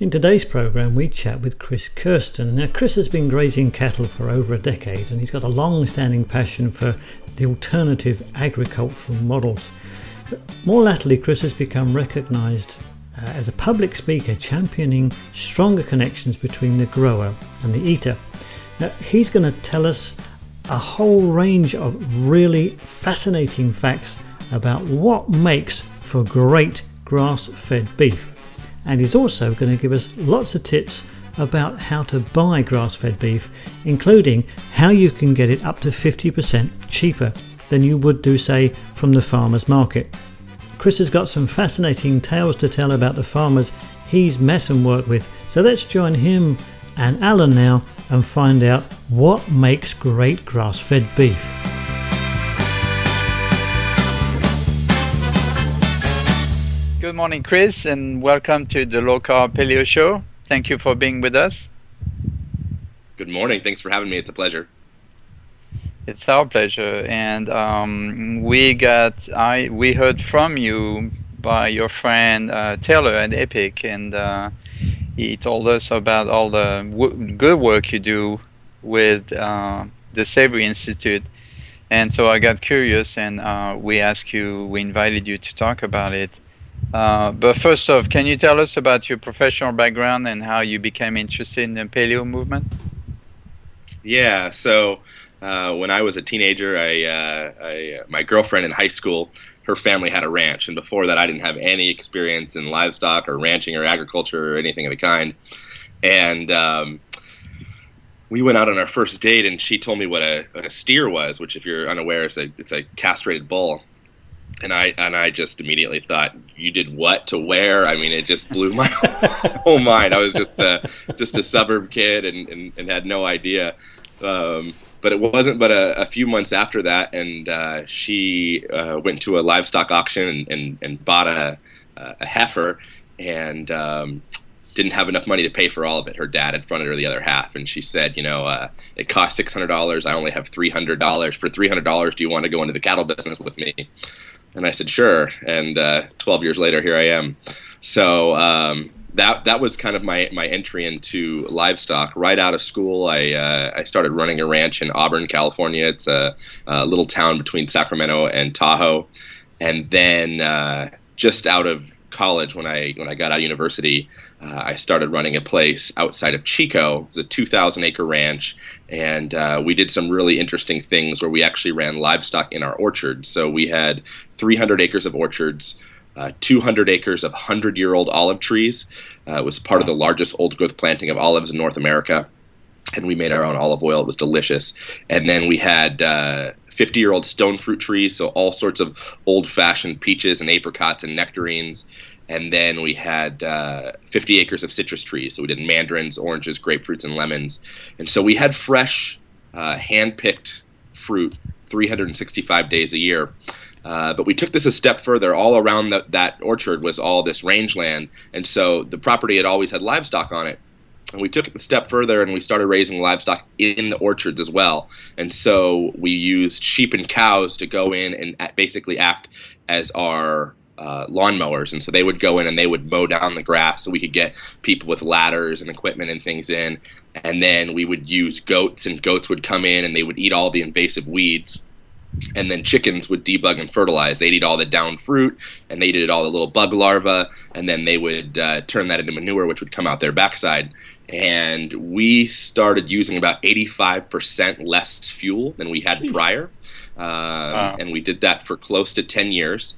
In today's programme we chat with Chris Kerston. Now Chris has been grazing cattle for over a decade and he's got a long-standing passion for the alternative agricultural models. But more latterly Chris has become recognised as a public speaker championing stronger connections between the grower and the eater. Now he's going to tell us a whole range of really fascinating facts about what makes for great grass-fed beef. And he's also going to give us lots of tips about how to buy grass-fed beef, including how you can get it up to 50% cheaper than you would do, say, from the farmer's market. Chris has got some fascinating tales to tell about the farmers he's met and worked with, so let's join him and Alan now and find out what makes great grass-fed beef. Good morning, Chris, and welcome to the Low-carb Paleo show. Thank you for being with us. Good morning. Thanks for having me. It's a pleasure. It's our pleasure. And we heard from you by your friend Taylor at Epic, and he told us about all the good work you do with the Savory Institute. And so I got curious, and we invited you to talk about it. But first off, can you tell us about your professional background and how you became interested in the paleo movement? Yeah, so when I was a teenager, my girlfriend in high school, her family had a ranch, and before that I didn't have any experience in livestock or ranching or agriculture or anything of the kind. And we went out on our first date, and she told me what a steer was, which if you're unaware, it's a castrated bull. And I just immediately thought, you did what to where? I mean, it just blew my whole mind. I was just a suburb kid and had no idea. But it wasn't but a few months after that, and she went to a livestock auction and bought a heifer, and didn't have enough money to pay for all of it. Her dad had fronted her the other half, and she said, it cost $600. I only have $300. For $300, do you want to go into the cattle business with me? And I said, sure. And 12 years later, here I am. So that was kind of my entry into livestock. Right out of school, I started running a ranch in Auburn, California. It's a little town between Sacramento and Tahoe. And then just out of college, when I got out of university, I started running a place outside of Chico. It was a 2,000-acre ranch, and we did some really interesting things where we actually ran livestock in our orchards. So we had 300 acres of orchards, 200 acres of 100-year-old olive trees. It was part of the largest old-growth planting of olives in North America, and we made our own olive oil. It was delicious. And then we had 50-year-old stone fruit trees, so all sorts of old-fashioned peaches and apricots and nectarines. And then we had 50 acres of citrus trees. So we did mandarins, oranges, grapefruits, and lemons. And so we had fresh, hand-picked fruit 365 days a year. But we took this a step further. All around that orchard was all this rangeland. And so the property had always had livestock on it. And we took it a step further, and we started raising livestock in the orchards as well. And so we used sheep and cows to go in and basically act as our lawnmowers. And so they would go in and they would mow down the grass so we could get people with ladders and equipment and things in. And then we would use goats, and goats would come in and they would eat all the invasive weeds. And then chickens would debug and fertilize. They'd eat all the down fruit, and they'd eat all the little bug larvae, and then they would turn that into manure, which would come out their backside. And we started using about 85% less fuel than we had prior. Wow. And we did that for close to 10 years.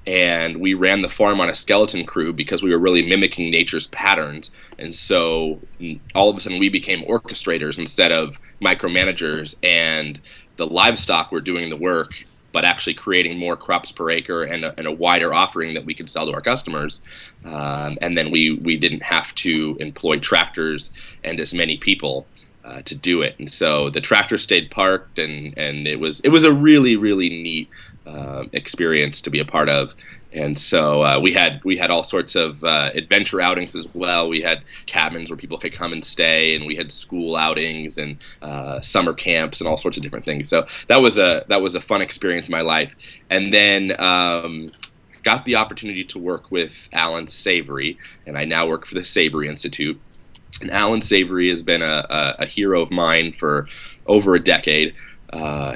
And we ran the farm on a skeleton crew because we were really mimicking nature's patterns. And so all of a sudden we became orchestrators instead of micromanagers, and the livestock were doing the work, but actually creating more crops per acre and a wider offering that we could sell to our customers. And then we didn't have to employ tractors and as many people to do it. And so the tractor stayed parked, and it was a really, really neat experience to be a part of. And so we had all sorts of adventure outings as well. We had cabins where people could come and stay, and we had school outings and summer camps and all sorts of different things. So that was a fun experience in my life. And then got the opportunity to work with Alan Savory, and I now work for the Savory Institute. And Alan Savory has been a hero of mine for over a decade.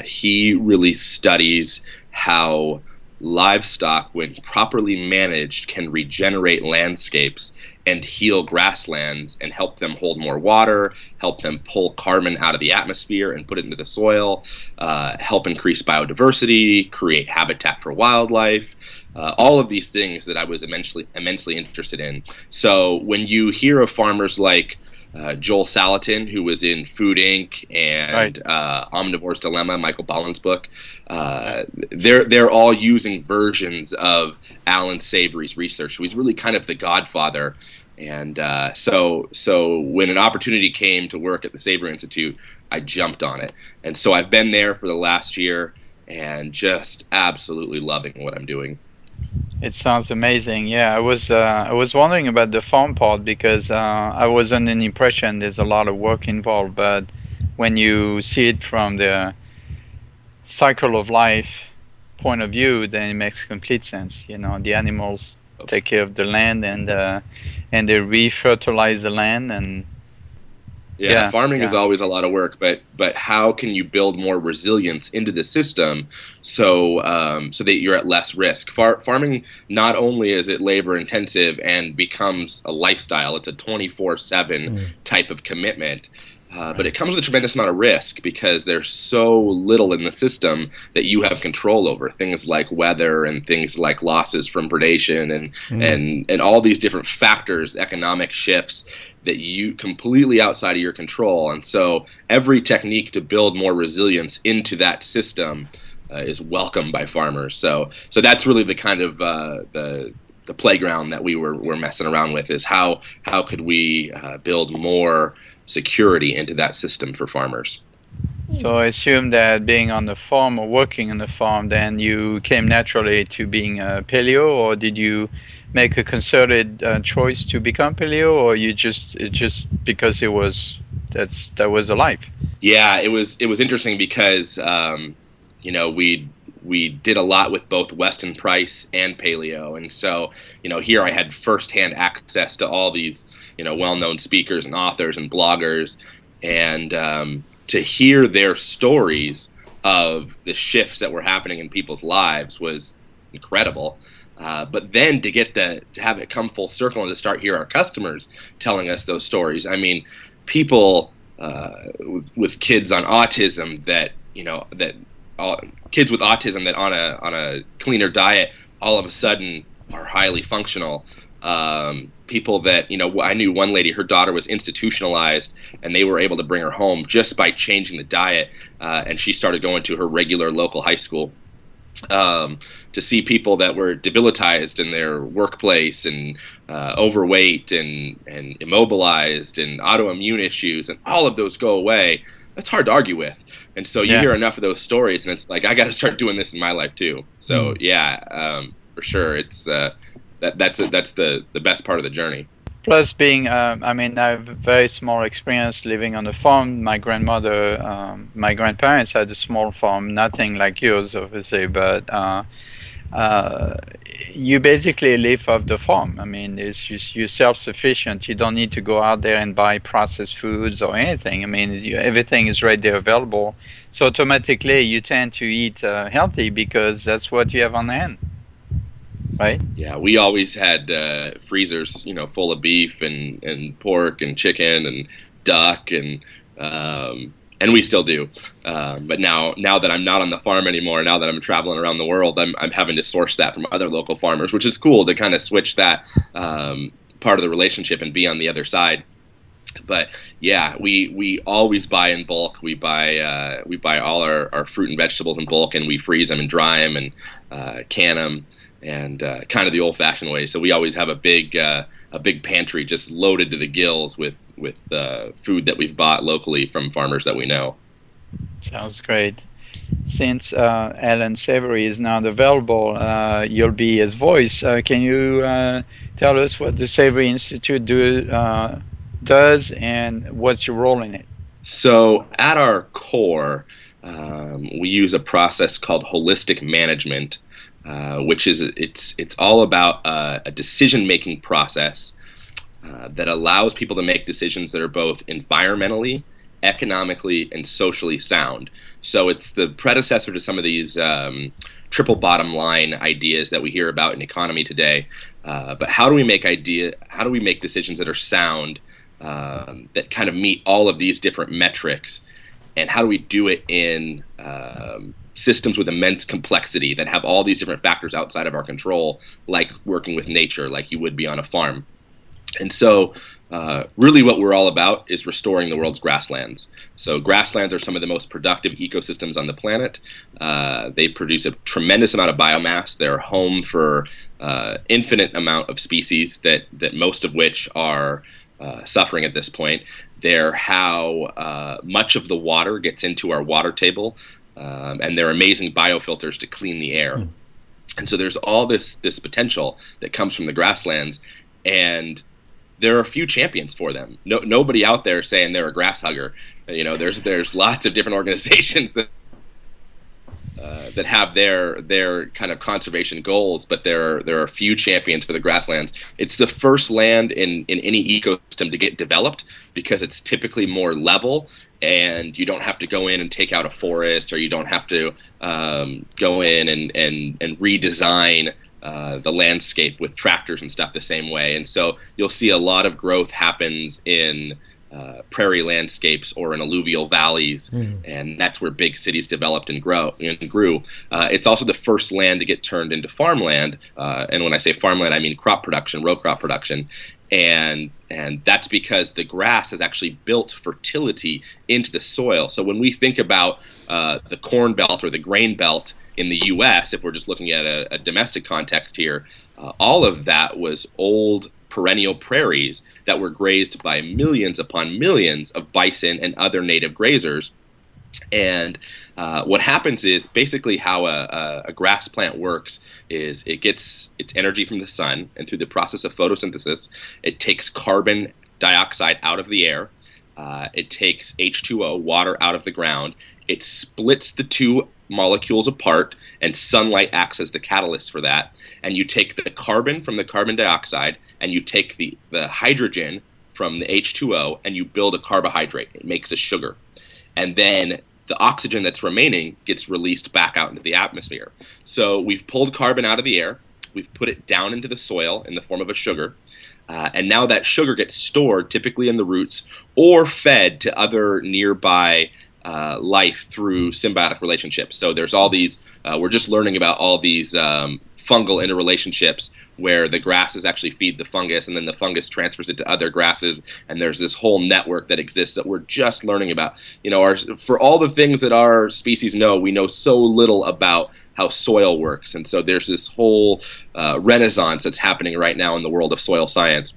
He really studies how livestock, when properly managed, can regenerate landscapes and heal grasslands and help them hold more water, help them pull carbon out of the atmosphere and put it into the soil, help increase biodiversity, create habitat for wildlife, all of these things that I was immensely interested in. So when you hear of farmers like Joel Salatin, who was in Food Inc. and Omnivore's Dilemma, Michael Pollan's book, they're all using versions of Alan Savory's research. So he's really kind of the godfather. And so when an opportunity came to work at the Savory Institute, I jumped on it. And so I've been there for the last year and just absolutely loving what I'm doing. It sounds amazing. Yeah, I was wondering about the farm part because I was under the impression there's a lot of work involved, but when you see it from the cycle of life point of view, then it makes complete sense. You know, the animals take care of the land and they re-fertilize the land and farming is always a lot of work, but how can you build more resilience into the system so that you're at less risk? Farming, not only is it labor intensive and becomes a lifestyle, it's a 24/7 type of commitment, but it comes with a tremendous amount of risk because there's so little in the system that you have control over. Things like weather and things like losses from predation and all these different factors, economic shifts that you completely outside of your control. And so every technique to build more resilience into that system is welcome by farmers. So that's really the kind of the playground that we're messing around with, is how could we build more security into that system for farmers. So I assume that being on the farm or working on the farm, then you came naturally to being a paleo, or did you make a concerted choice to become paleo, or you just because that was a life? Yeah, it was interesting because we did a lot with both Weston Price and Paleo, and so here I had firsthand access to all these well-known speakers and authors and bloggers, and to hear their stories of the shifts that were happening in people's lives was incredible. But then to have it come full circle and to start hearing our customers telling us those stories. I mean, people with kids on autism kids with autism that on a cleaner diet all of a sudden are highly functional. People that, I knew one lady, her daughter was institutionalized, and they were able to bring her home just by changing the diet, and she started going to her regular local high school. To see people that were debilitized in their workplace and overweight and immobilized and autoimmune issues, and all of those go away, that's hard to argue with. And so you hear enough of those stories, and it's like, I got to start doing this in my life too. So for sure, it's that's the best part of the journey. Plus, being, I have a very small experience living on a farm. My grandparents had a small farm, nothing like yours, obviously, but you basically live off the farm. I mean, it's just, you're self-sufficient. You don't need to go out there and buy processed foods or anything. I mean, everything is right there available. So automatically, you tend to eat healthy because that's what you have on hand. Right? Yeah, we always had freezers, full of beef and pork and chicken and duck and we still do. But now that I'm not on the farm anymore, now that I'm traveling around the world, I'm having to source that from other local farmers, which is cool to kind of switch that part of the relationship and be on the other side. But yeah, we always buy in bulk. We buy all our fruit and vegetables in bulk, and we freeze them and dry them and can them. And kind of the old-fashioned way. So we always have a big pantry just loaded to the gills with food that we've bought locally from farmers that we know. Sounds great. Since Alan Savory is not available, you'll be his voice. Can you tell us what the Savory Institute does and what's your role in it? So at our core, we use a process called holistic management. which is it's all about a decision-making process that allows people to make decisions that are both environmentally, economically, and socially sound. So it's the predecessor to some of these triple bottom line ideas that we hear about in economy today. But how do we make decisions that are sound, that kind of meet all of these different metrics, and how do we do it in systems with immense complexity that have all these different factors outside of our control, like working with nature, like you would be on a farm. And so really what we're all about is restoring the world's grasslands. So grasslands are some of the most productive ecosystems on the planet. They produce a tremendous amount of biomass. They're home for infinite amount of species that most of which are suffering at this point. They're how much of the water gets into our water table, and they're amazing biofilters to clean the air. And so there's all this potential that comes from the grasslands, and there are a few champions for them. Nobody out there saying they're a grass hugger. You know, there's lots of different organizations that have their kind of conservation goals, but there are a few champions for the grasslands. It's the first land in any ecosystem to get developed because it's typically more level, and you don't have to go in and take out a forest, or you don't have to go in and redesign the landscape with tractors and stuff the same way. And so you'll see a lot of growth happens in prairie landscapes or in alluvial valleys, and that's where big cities developed and grew. It's also the first land to get turned into farmland, and when I say farmland, I mean crop production, row crop production, and that's because the grass has actually built fertility into the soil. So when we think about the corn belt or the grain belt in the U.S., if we're just looking at a domestic context here, all of that was old perennial prairies that were grazed by millions upon millions of bison and other native grazers. And what happens is basically how a grass plant works is it gets its energy from the sun, and through the process of photosynthesis, it takes carbon dioxide out of the air. It takes H2O, water, out of the ground. It splits the two molecules apart, and sunlight acts as the catalyst for that. And you take the carbon from the carbon dioxide, and you take the hydrogen from the H2O, and you build a carbohydrate. It makes a sugar. And then the oxygen that's remaining gets released back out into the atmosphere. So we've pulled carbon out of the air, we've put it down into the soil in the form of a sugar, and now that sugar gets stored typically in the roots or fed to other nearby life through symbiotic relationships. So there's all these, we're just learning about all these fungal interrelationships where the grasses actually feed the fungus, and then the fungus transfers it to other grasses, and there's this whole network that exists that we're just learning about. You know, for all the things that our species know, we know so little about how soil works, and so there's this whole renaissance that's happening right now in the world of soil science.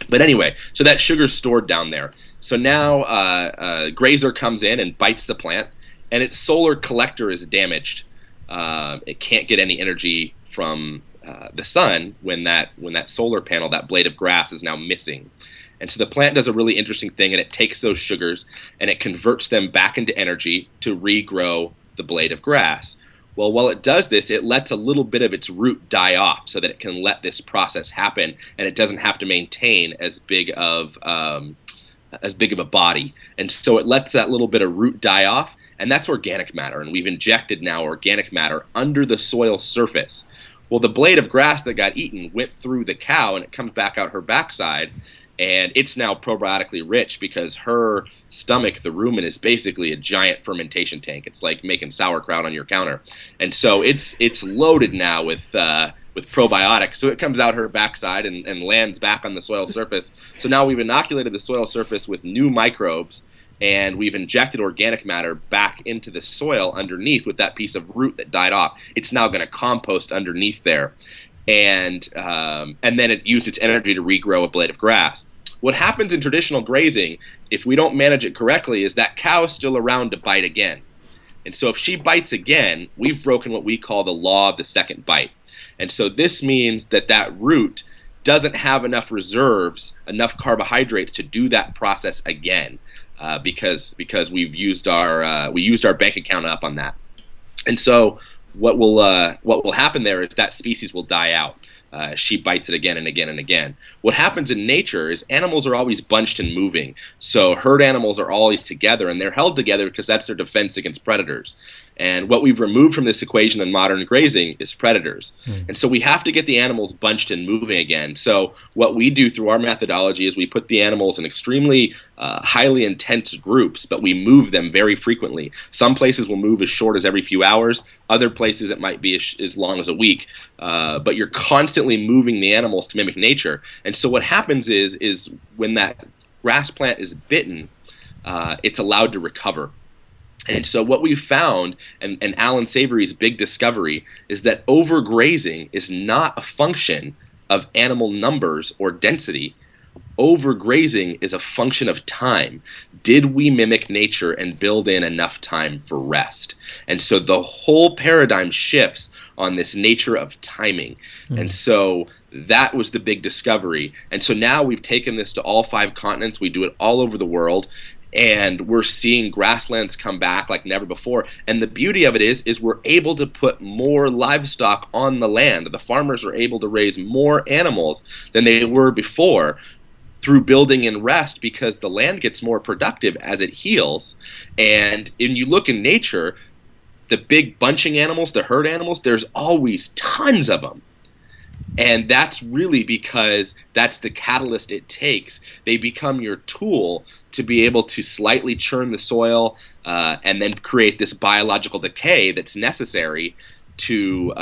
But anyway, so that sugar's stored down there. So now a grazer comes in and bites the plant, and its solar collector is damaged. It can't get any energy from the sun when that solar panel, that blade of grass, is now missing. And so the plant does a really interesting thing, and it takes those sugars and it converts them back into energy to regrow the blade of grass. Well, while it does this, it lets a little bit of its root die off so that it can let this process happen, and it doesn't have to maintain as big of a body. And so it lets that little bit of root die off, and that's organic matter. And we've injected now organic matter under the soil surface. Well, the blade of grass that got eaten went through the cow, and it comes back out her backside, and it's now probiotically rich because her stomach, the rumen, is basically a giant fermentation tank. It's like making sauerkraut on your counter. And so it's loaded now with probiotics. So it comes out her backside and lands back on the soil surface. So now we've inoculated the soil surface with new microbes, and we've injected organic matter back into the soil underneath with that piece of root that died off. It's now going to compost underneath there. And then it used its energy to regrow a blade of grass. What happens in traditional grazing, if we don't manage it correctly, is that cow is still around to bite again. And so if she bites again, we've broken what we call the law of the second bite. And so this means that that root doesn't have enough reserves, enough carbohydrates to do that process again, because we used our bank account up on that. And so what will happen there is that species will die out. She bites it again and again and again. What happens in nature is animals are always bunched and moving. So herd animals are always together, and they're held together because that's their defense against predators. And what we've removed from this equation in modern grazing is predators. And so we have to get the animals bunched and moving again. So what we do through our methodology is we put the animals in extremely highly intense groups, but we move them very frequently. Some places will move as short as every few hours. Other places it might be as long as a week. But you're constantly moving the animals to mimic nature. And so what happens is when that grass plant is bitten, it's allowed to recover. And so what we've found, and Alan Savory's big discovery, is that overgrazing is not a function of animal numbers or density. Overgrazing is a function of time. Did we mimic nature and build in enough time for rest? And so the whole paradigm shifts on this nature of timing. And so that was the big discovery. And so now we've taken this to all 5 continents. We do it all over the world. And we're seeing grasslands come back like never before. And the beauty of it is we're able to put more livestock on the land. The farmers are able to raise more animals than they were before through building in rest, because the land gets more productive as it heals. And when you look in nature, the big bunching animals, the herd animals, there's always tons of them. And that's really because that's the catalyst it takes. They become your tool to be able to slightly churn the soil and then create this biological decay that's necessary to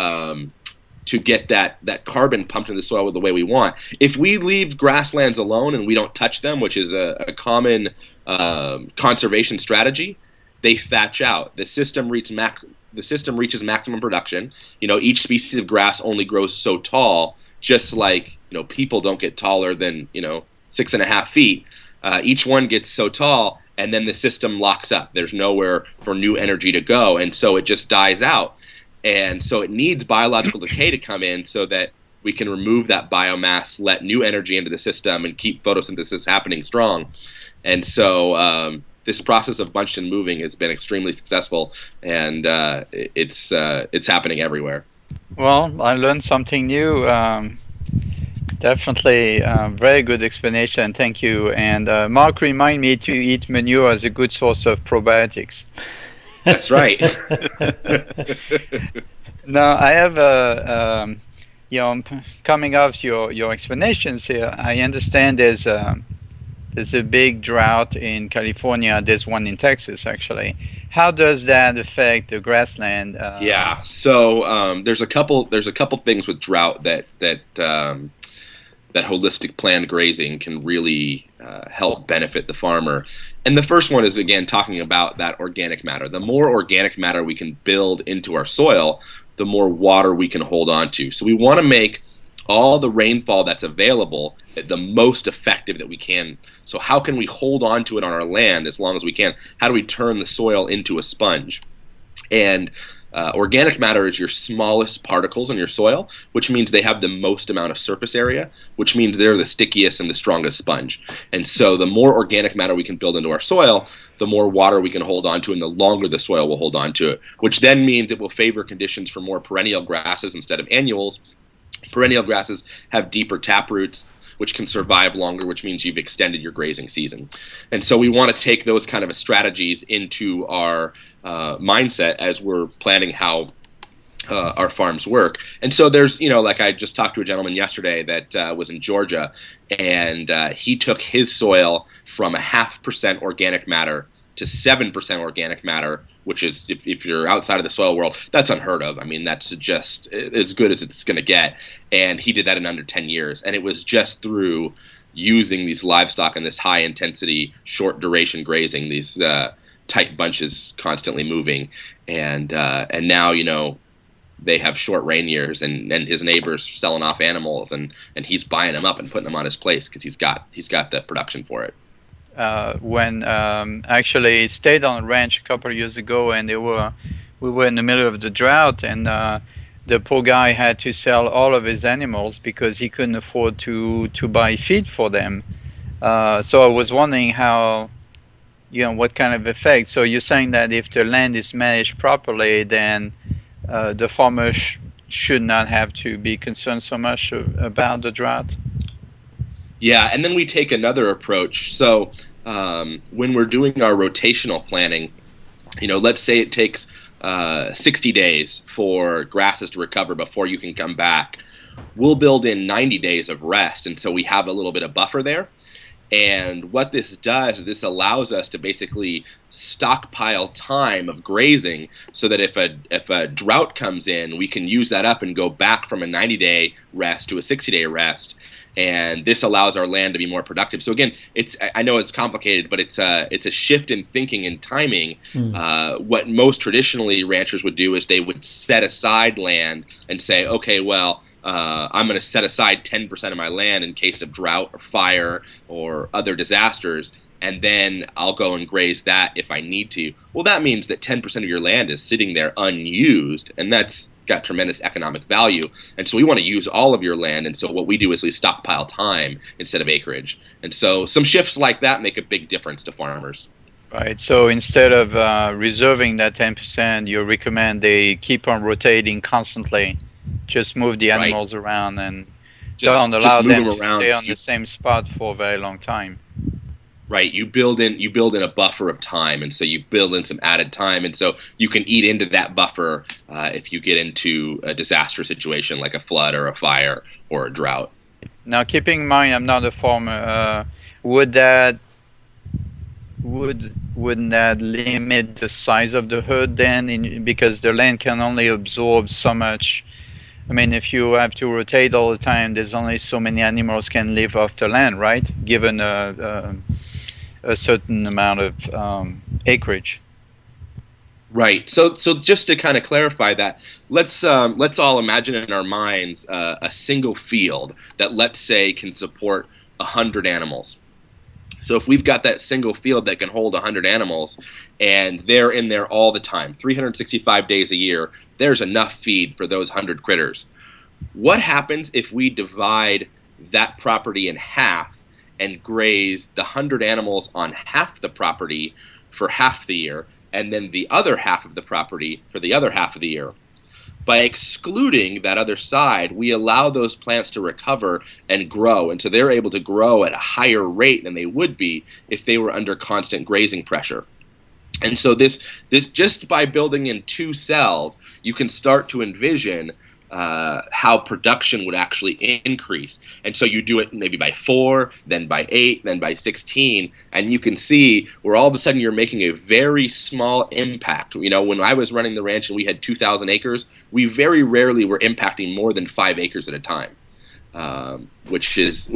get that carbon pumped in the soil the way we want. If we leave grasslands alone and we don't touch them, which is a common conservation strategy, they thatch out. The system reaches maximum production. Each species of grass only grows so tall, just like people don't get taller than 6.5 feet. Each one gets so tall, and then the system locks up. There's nowhere for new energy to go, and so it just dies out. And so it needs biological decay to come in so that we can remove that biomass, let new energy into the system, and keep photosynthesis happening strong. And so this process of bunched and moving has been extremely successful, and it's happening everywhere. Well, I learned something new. Definitely very good explanation. Thank you. And Mark reminded me to eat manure as a good source of probiotics. That's right. Now, I have coming off your explanations here, I understand there's a big drought in California. There's one in Texas, actually. How does that affect the grassland? Yeah. So there's a couple things with drought that holistic planned grazing can really help benefit the farmer. And the first one is, again, talking about that organic matter. The more organic matter we can build into our soil, the more water we can hold on to. So we want to make all the rainfall that's available the most effective that we can. So how can we hold on to it on our land as long as we can? How do we turn the soil into a sponge? And organic matter is your smallest particles in your soil, which means they have the most amount of surface area, which means they're the stickiest and the strongest sponge. And so the more organic matter we can build into our soil, the more water we can hold on to, and the longer the soil will hold on to it, which then means it will favor conditions for more perennial grasses instead of annuals. Perennial grasses have deeper tap roots, which can survive longer, which means you've extended your grazing season. And so we want to take those kind of strategies into our mindset as we're planning how our farms work. And so there's, like I just talked to a gentleman yesterday that was in Georgia, and he took his soil from 0.5% organic matter to 7% organic matter, which is, if you're outside of the soil world, that's unheard of. I mean, that's just as good as it's going to get. And he did that in under 10 years. And it was just through using these livestock and this high-intensity, short-duration grazing, these tight bunches constantly moving. And now, they have short rain years, and his neighbor's selling off animals, and he's buying them up and putting them on his place because he's got the production for it. When actually stayed on a ranch a couple of years ago, and we were in the middle of the drought, and the poor guy had to sell all of his animals because he couldn't afford to buy feed for them. So I was wondering how, what kind of effect. So you're saying that if the land is managed properly, then the farmer should not have to be concerned so much about the drought? Yeah, and then we take another approach. So when we're doing our rotational planning, let's say it takes 60 days for grasses to recover before you can come back. We'll build in 90 days of rest, and so we have a little bit of buffer there. And what this does is this allows us to basically stockpile time of grazing so that if a drought comes in, we can use that up and go back from a 90-day rest to a 60-day rest. And this allows our land to be more productive. So again, I know it's complicated, but it's a shift in thinking and timing. What most traditionally ranchers would do is they would set aside land and say, okay, well, I'm going to set aside 10% of my land in case of drought or fire or other disasters, and then I'll go and graze that if I need to. Well, that means that 10% of your land is sitting there unused, and that's got tremendous economic value. And so we want to use all of your land, and so what we do is we stockpile time instead of acreage. And so some shifts like that make a big difference to farmers. Right. So instead of reserving that 10%, you recommend they keep on rotating constantly. Just move the animals around and don't allow them to stay on the same spot for a very long time. Right. You build in a buffer of time, and so you build in some added time, and so you can eat into that buffer if you get into a disaster situation like a flood or a fire or a drought. Now, keeping in mind I'm not a farmer, wouldn't that limit the size of the herd then, because the land can only absorb so much? I mean, if you have to rotate all the time, there's only so many animals can live off the land, right? Given a certain amount of acreage. Right. So just to kind of clarify that, let's all imagine in our minds a single field that, let's say, can support 100 animals. So if we've got that single field that can hold 100 animals, and they're in there all the time, 365 days a year, there's enough feed for those 100 critters. What happens if we divide that property in half and graze the 100 animals on half the property for half the year, and then the other half of the property for the other half of the year? By excluding that other side, we allow those plants to recover and grow, and so they're able to grow at a higher rate than they would be if they were under constant grazing pressure. And so this just by building in two cells, you can start to envision how production would actually increase. And so you do it maybe by 4, then by 8, then by 16, and you can see where all of a sudden you're making a very small impact. When I was running the ranch and we had 2,000 acres, we very rarely were impacting more than 5 acres at a time, which is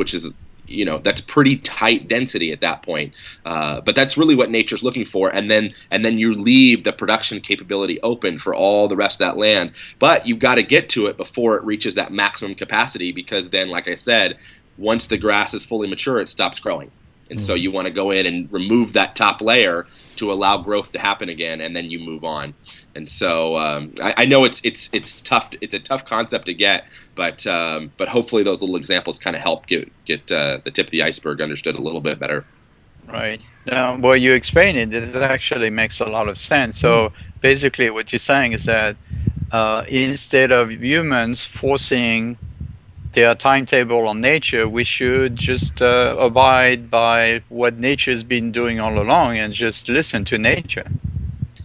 that's pretty tight density at that point. But that's really what nature's looking for. And then you leave the production capability open for all the rest of that land. But you've got to get to it before it reaches that maximum capacity, because then, like I said, once the grass is fully mature, it stops growing. And so you want to go in and remove that top layer to allow growth to happen again, and then you move on. And so I know it's tough. It's a tough concept to get, but hopefully those little examples kind of help get the tip of the iceberg understood a little bit better. Right. Now, well, you explain it. It actually makes a lot of sense. So basically, what you're saying is that instead of humans forcing their timetable on nature, we should just abide by what nature's been doing all along and just listen to nature.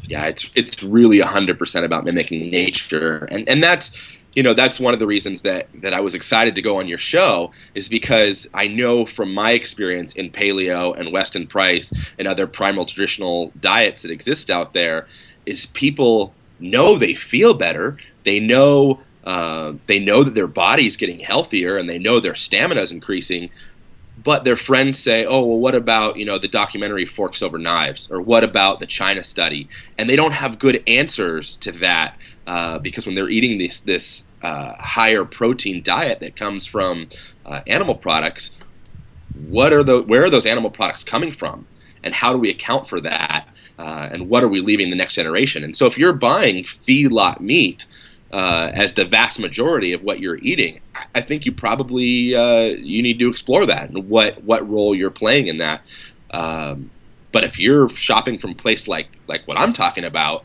Yeah, it's really 100% about mimicking nature, and that's that's one of the reasons that I was excited to go on your show, is because I know from my experience in paleo and Weston Price and other primal traditional diets that exist out there, is people know they feel better, they know that their body's getting healthier, and they know their stamina is increasing, but their friends say, oh, well, what about the documentary Forks Over Knives, or what about the China study? And they don't have good answers to that, because when they're eating this higher protein diet that comes from animal products, where are those animal products coming from, and how do we account for that, and what are we leaving the next generation? And so if you're buying feedlot meat as the vast majority of what you're eating, I think you probably you need to explore that and what role you're playing in that. But if you're shopping from a place like what I'm talking about,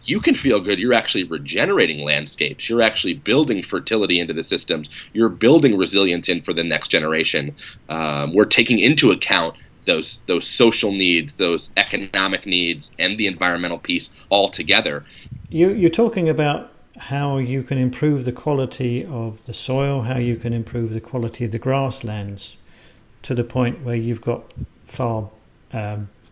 you can feel good. You're actually regenerating landscapes. You're actually building fertility into the systems. You're building resilience in for the next generation. We're taking into account those social needs, those economic needs, and the environmental piece all together. You're talking about how you can improve the quality of the soil, how you can improve the quality of the grasslands to the point where you've got far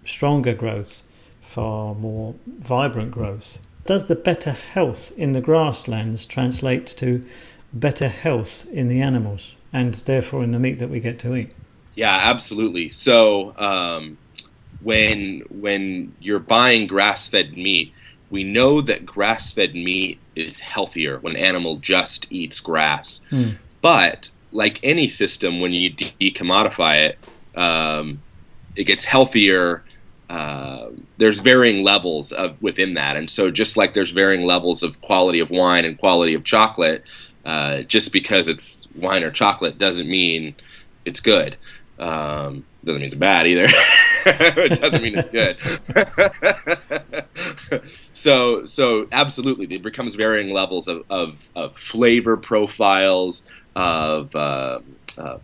stronger growth, far more vibrant growth. Does the better health in the grasslands translate to better health in the animals and therefore in the meat that we get to eat? Yeah, absolutely. So when you're buying grass-fed meat, we know that grass-fed meat is healthier when an animal just eats grass. But like any system, when you decommodify it, it gets healthier. There's varying levels of within that, and so just like there's varying levels of quality of wine and quality of chocolate, just because it's wine or chocolate doesn't mean it's good. Doesn't mean it's bad either. It doesn't mean it's good. So absolutely, it becomes varying levels of flavor profiles, of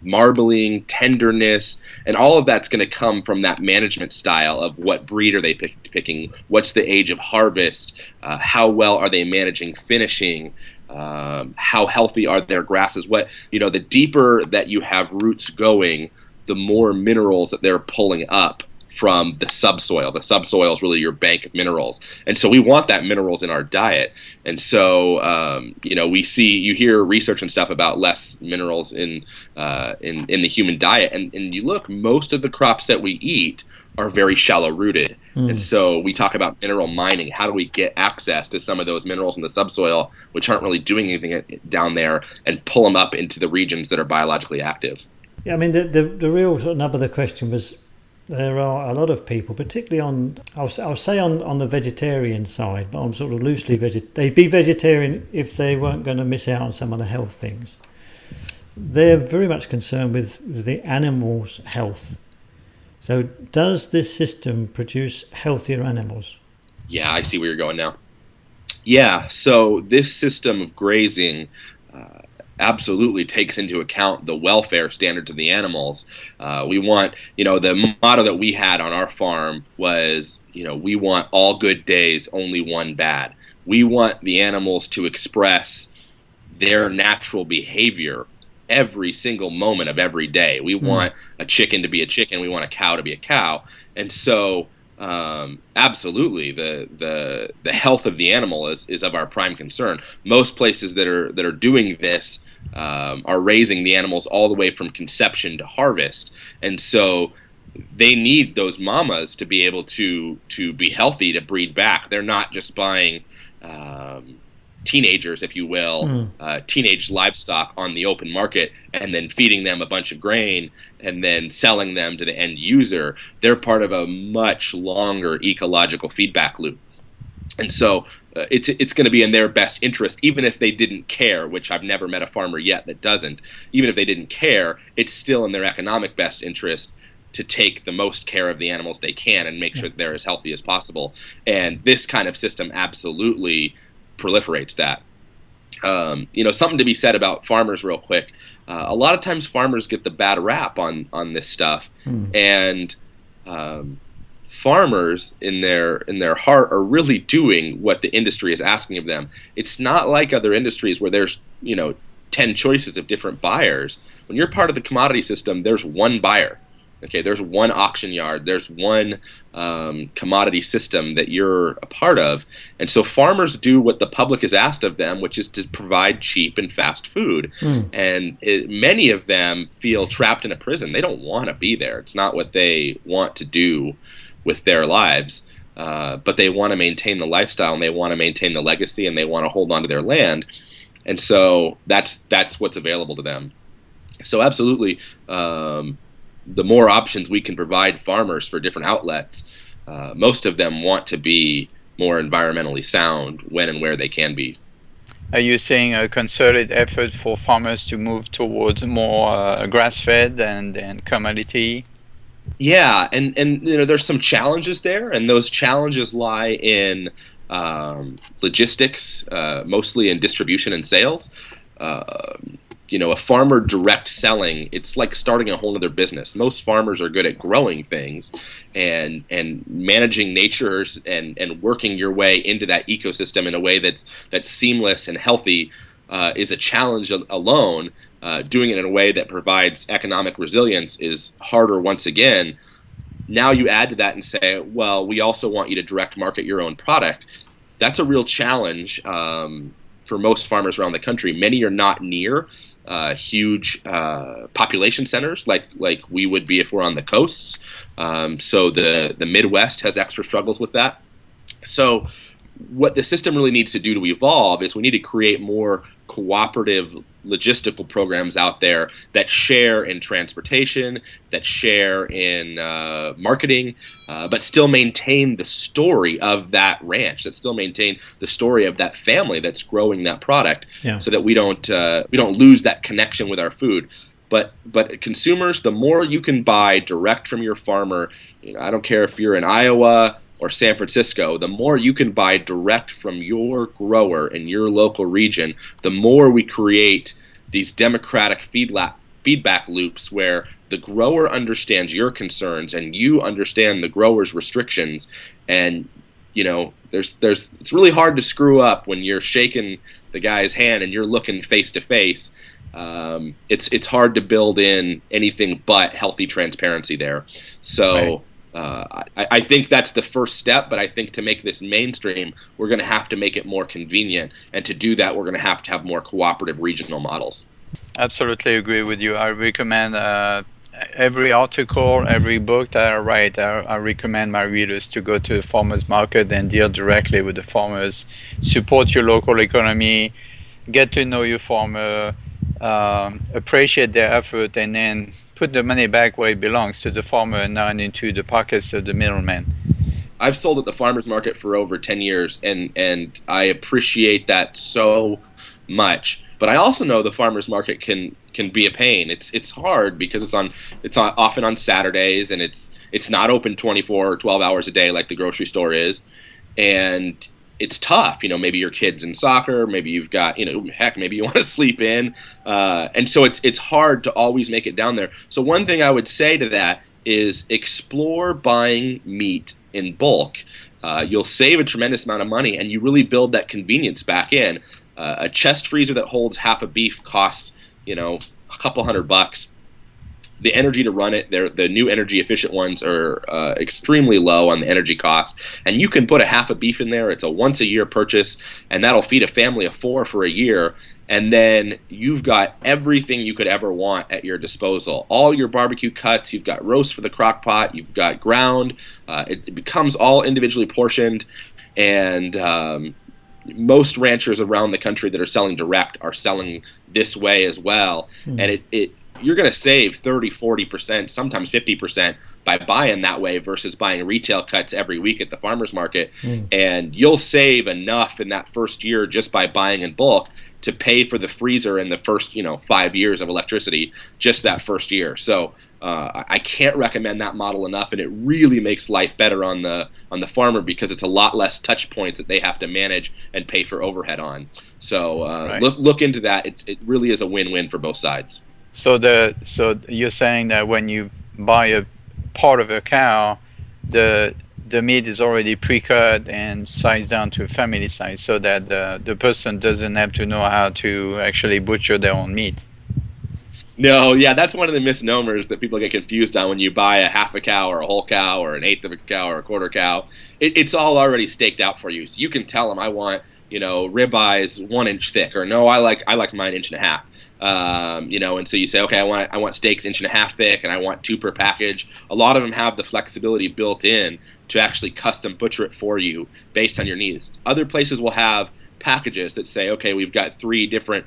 marbling, tenderness, and all of that's going to come from that management style of what breed are they picking, what's the age of harvest, how well are they managing finishing, how healthy are their grasses. The deeper that you have roots going, the more minerals that they're pulling up from the subsoil. The subsoil is really your bank of minerals, and so we want that minerals in our diet. And so you hear research and stuff about less minerals in the human diet, and you look, most of the crops that we eat are very shallow rooted. And so we talk about mineral mining. How do we get access to some of those minerals in the subsoil, which aren't really doing anything down there, and pull them up into the regions that are biologically active? Yeah, I mean, the real sort of nub of the question was, there are a lot of people, particularly on, I'll say on the vegetarian side, but on sort of loosely they'd be vegetarian if they weren't going to miss out on some of the health things. They're very much concerned with the animal's health. So does this system produce healthier animals? Yeah, I see where you're going now. Yeah, so this system of grazing absolutely takes into account the welfare standards of the animals. We want, the motto that we had on our farm was, we want all good days, only one bad. We want the animals to express their natural behavior every single moment of every day. We want a chicken to be a chicken. We want a cow to be a cow. And so absolutely, the health of the animal is of our prime concern. Most places that are doing this are raising the animals all the way from conception to harvest, and so they need those mamas to be able to be healthy, to breed back. They're not just buying teenagers, if you will, teenage livestock on the open market and then feeding them a bunch of grain and then selling them to the end user. They're part of a much longer ecological feedback loop. And so it's going to be in their best interest, even if they didn't care, which I've never met a farmer yet that doesn't. Even if they didn't care, it's still in their economic best interest to take the most care of the animals they can and make sure that they're as healthy as possible. And this kind of system absolutely proliferates that. Something to be said about farmers real quick. A lot of times farmers get the bad rap on this stuff, and farmers in their heart are really doing what the industry is asking of them. It's not like other industries where there's 10 choices of different buyers. When you're part of the commodity system, there's one buyer. Okay, there's one auction yard, there's one commodity system that you're a part of. And so farmers do what the public has asked of them, which is to provide cheap and fast food. And many of them feel trapped in a prison. They don't want to be there. It's not what they want to do with their lives. But they want to maintain the lifestyle, and they want to maintain the legacy, and they want to hold on to their land. And so that's what's available to them. So absolutely, the more options we can provide farmers for different outlets, most of them want to be more environmentally sound when and where they can be. Are you seeing a concerted effort for farmers to move towards more grass-fed and commodity? Yeah, and there's some challenges there, and those challenges lie in logistics, mostly in distribution and sales. A farmer direct selling, it's like starting a whole other business. Most farmers are good at growing things and managing natures and working your way into that ecosystem in a way that's seamless and healthy is a challenge alone. Doing it in a way that provides economic resilience is harder once again. Now you add to that and say, well, we also want you to direct market your own product. That's a real challenge for most farmers around the country. Many are not near huge population centers like we would be if we're on the coasts. So the Midwest has extra struggles with that. So what the system really needs to do to evolve is we need to create more cooperative logistical programs out there that share in transportation, that share in marketing, but still maintain the story of that ranch, that still maintain the story of that family that's growing that product, so that we don't lose that connection with our food. But consumers, the more you can buy direct from your farmer, I don't care if you're in Iowa or San Francisco, the more you can buy direct from your grower in your local region, the more we create these democratic feedback loops where the grower understands your concerns and you understand the grower's restrictions. And it's really hard to screw up when you're shaking the guy's hand and you're looking face to face. It's hard to build in anything but healthy transparency there. So. Right. I think that's the first step, but I think to make this mainstream, we're going to have to make it more convenient. And to do that, we're going to have more cooperative regional models. Absolutely agree with you. I recommend every article, every book that I write, I recommend my readers to go to the farmers market and deal directly with the farmers. Support your local economy, get to know your farmer, appreciate their effort, and then put the money back where it belongs, to the farmer and not into the pockets of the middleman. I've sold at the farmers market for over 10 years, and I appreciate that so much. But I also know the farmers market can be a pain. It's hard because it's often on Saturdays, and it's not open 24 or 12 hours a day like the grocery store is, and it's tough. Maybe your kid's in soccer, maybe you've got, maybe you want to sleep in. And so it's hard to always make it down there. So one thing I would say to that is explore buying meat in bulk. You'll save a tremendous amount of money, and you really build that convenience back in. A chest freezer that holds half a beef costs, a couple $100. The energy to run it, the new energy efficient ones are extremely low on the energy cost. And you can put a half a beef in there. It's a once a year purchase, and that'll feed a family of 4 for a year. And then you've got everything you could ever want at your disposal. All your barbecue cuts, you've got roast for the crock pot, you've got ground. It becomes all individually portioned. And most ranchers around the country that are selling direct are selling this way as well. And you're going to save 30, 40%, sometimes 50% by buying that way versus buying retail cuts every week at the farmer's market. And you'll save enough in that first year just by buying in bulk to pay for the freezer in the first 5 years of electricity, just that first year. So I can't recommend that model enough, and it really makes life better on the farmer because it's a lot less touch points that they have to manage and pay for overhead on. So right. look into that. It really is a win-win for both sides. So you're saying that when you buy a part of a cow, the meat is already pre-cut and sized down to a family size, so that the person doesn't have to know how to actually butcher their own meat. No, yeah, that's one of the misnomers that people get confused on when you buy a half a cow or a whole cow or an eighth of a cow or a quarter cow. It's all already staked out for you, so you can tell them, I want ribeyes 1 inch thick, or no, I like mine 1.5 inches. And so you say, okay, I want steaks 1.5 inches thick, and I want 2 per package. A lot of them have the flexibility built in to actually custom butcher it for you based on your needs. Other places will have packages that say, okay, we've got 3 different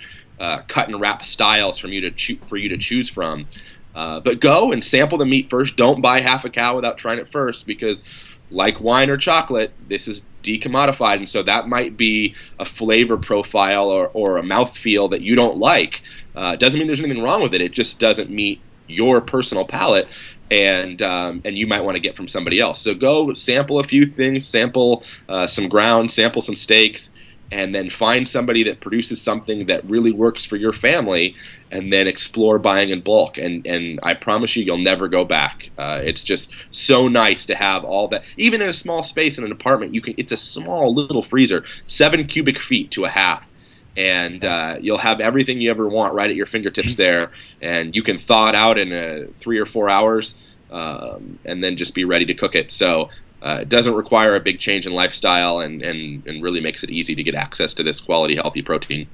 cut and wrap styles for you to choose from. But go and sample the meat first. Don't buy half a cow without trying it first, because like wine or chocolate, this is decommodified, and so that might be a flavor profile or a mouthfeel that you don't like. Doesn't mean there's anything wrong with it. It just doesn't meet your personal palate. and you might want to get from somebody else. So go sample a few things, sample some ground, sample some steaks, and then find somebody that produces something that really works for your family, and then explore buying in bulk. And I promise you'll never go back. It's just so nice to have all that, even in a small space in an apartment. It's a small little freezer, 7 cubic feet to a half. And you'll have everything you ever want right at your fingertips there, and you can thaw it out in 3 or 4 hours, and then just be ready to cook it. So it doesn't require a big change in lifestyle, and really makes it easy to get access to this quality, healthy protein.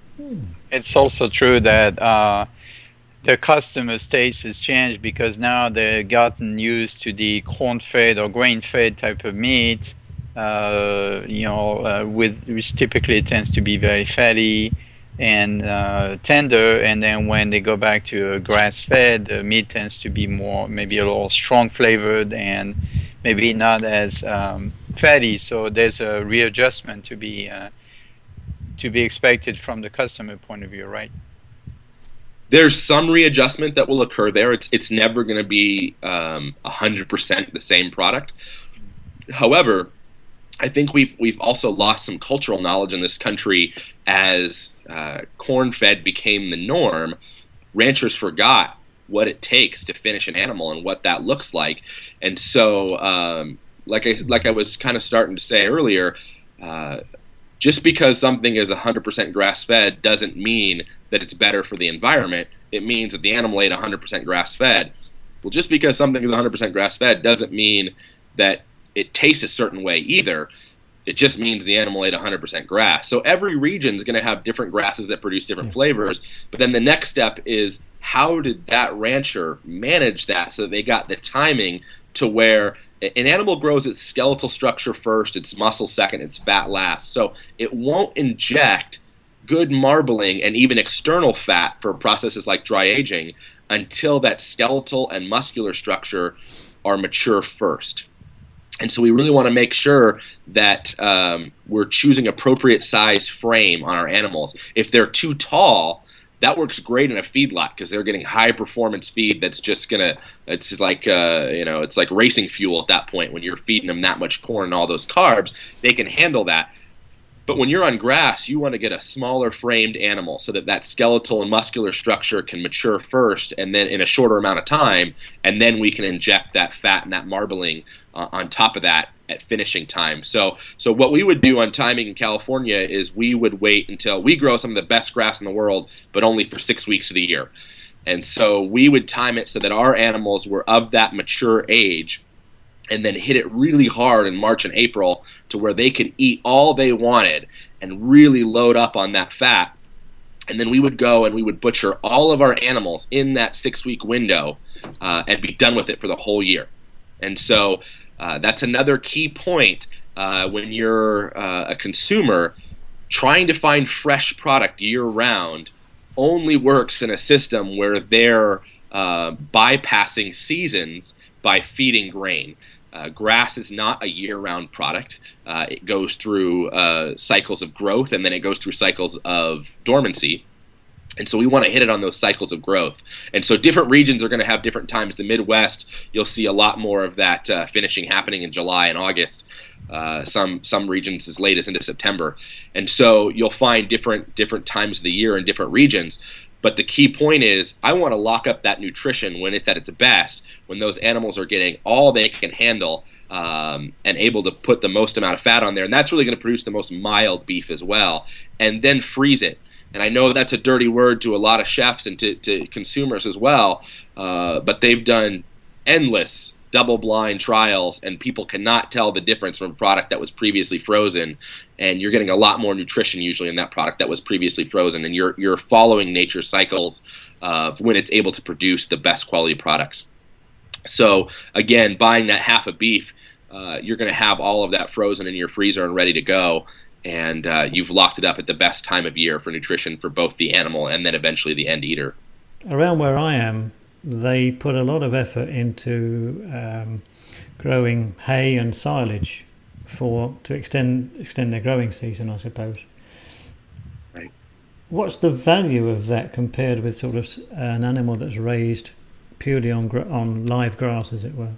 It's also true that the customer's taste has changed, because now they've gotten used to the corn-fed or grain-fed type of meat. Which typically tends to be very fatty and tender, and then when they go back to grass-fed, the meat tends to be maybe a little strong flavored and maybe not as fatty. So there's a readjustment to be expected from the customer point of view, right? There's some readjustment that will occur there. It's never going to be 100% the same product. However, I think we've also lost some cultural knowledge in this country as corn-fed became the norm. Ranchers forgot what it takes to finish an animal and what that looks like. And so, like I was kind of starting to say earlier, just because something is 100% grass-fed doesn't mean that it's better for the environment. It means that the animal ate 100% grass-fed. Well, just because something is 100% grass-fed doesn't mean that it tastes a certain way either. It just means the animal ate 100% grass. So every region is going to have different grasses that produce different flavors. But then the next step is, how did that rancher manage that so that they got the timing to where an animal grows its skeletal structure first, its muscle second, its fat last. So it won't inject good marbling and even external fat for processes like dry aging until that skeletal and muscular structure are mature first. And so we really want to make sure that we're choosing appropriate size frame on our animals. If they're too tall, that works great in a feedlot because they're getting high performance feed that's just it's like it's like racing fuel at that point. When you're feeding them that much corn and all those carbs, they can handle that. But when you're on grass, you want to get a smaller framed animal so that that skeletal and muscular structure can mature first, and then in a shorter amount of time, and then we can inject that fat and that marbling on top of that at finishing time. So what we would do on timing in California is we would wait until we grow some of the best grass in the world, but only for 6 weeks of the year. And so we would time it so that our animals were of that mature age, and then hit it really hard in March and April to where they could eat all they wanted and really load up on that fat. And then we would go and we would butcher all of our animals in that 6-week window and be done with it for the whole year. And so that's another key point when you're a consumer. Trying to find fresh product year-round only works in a system where they're bypassing seasons by feeding grain. Grass is not a year-round product. It goes through cycles of growth, and then it goes through cycles of dormancy. And so we want to hit it on those cycles of growth. And so different regions are going to have different times. The Midwest, you'll see a lot more of that finishing happening in July and August. Some regions as late as into September. And so you'll find different times of the year in different regions. But the key point is, I want to lock up that nutrition when it's at its best, when those animals are getting all they can handle and able to put the most amount of fat on there. And that's really going to produce the most mild beef as well. And then freeze it. And I know that's a dirty word to a lot of chefs and to consumers as well, but they've done endless double-blind trials, and people cannot tell the difference from a product that was previously frozen, and you're getting a lot more nutrition usually in that product that was previously frozen, and you're following nature's cycles of when it's able to produce the best quality products. So again, buying that half a beef, you're going to have all of that frozen in your freezer and ready to go, and you've locked it up at the best time of year for nutrition for both the animal and then eventually the end eater. Around where I am, they put a lot of effort into growing hay and silage to extend their growing season, I suppose. Right. What's the value of that compared with sort of an animal that's raised purely on live grass, as it were.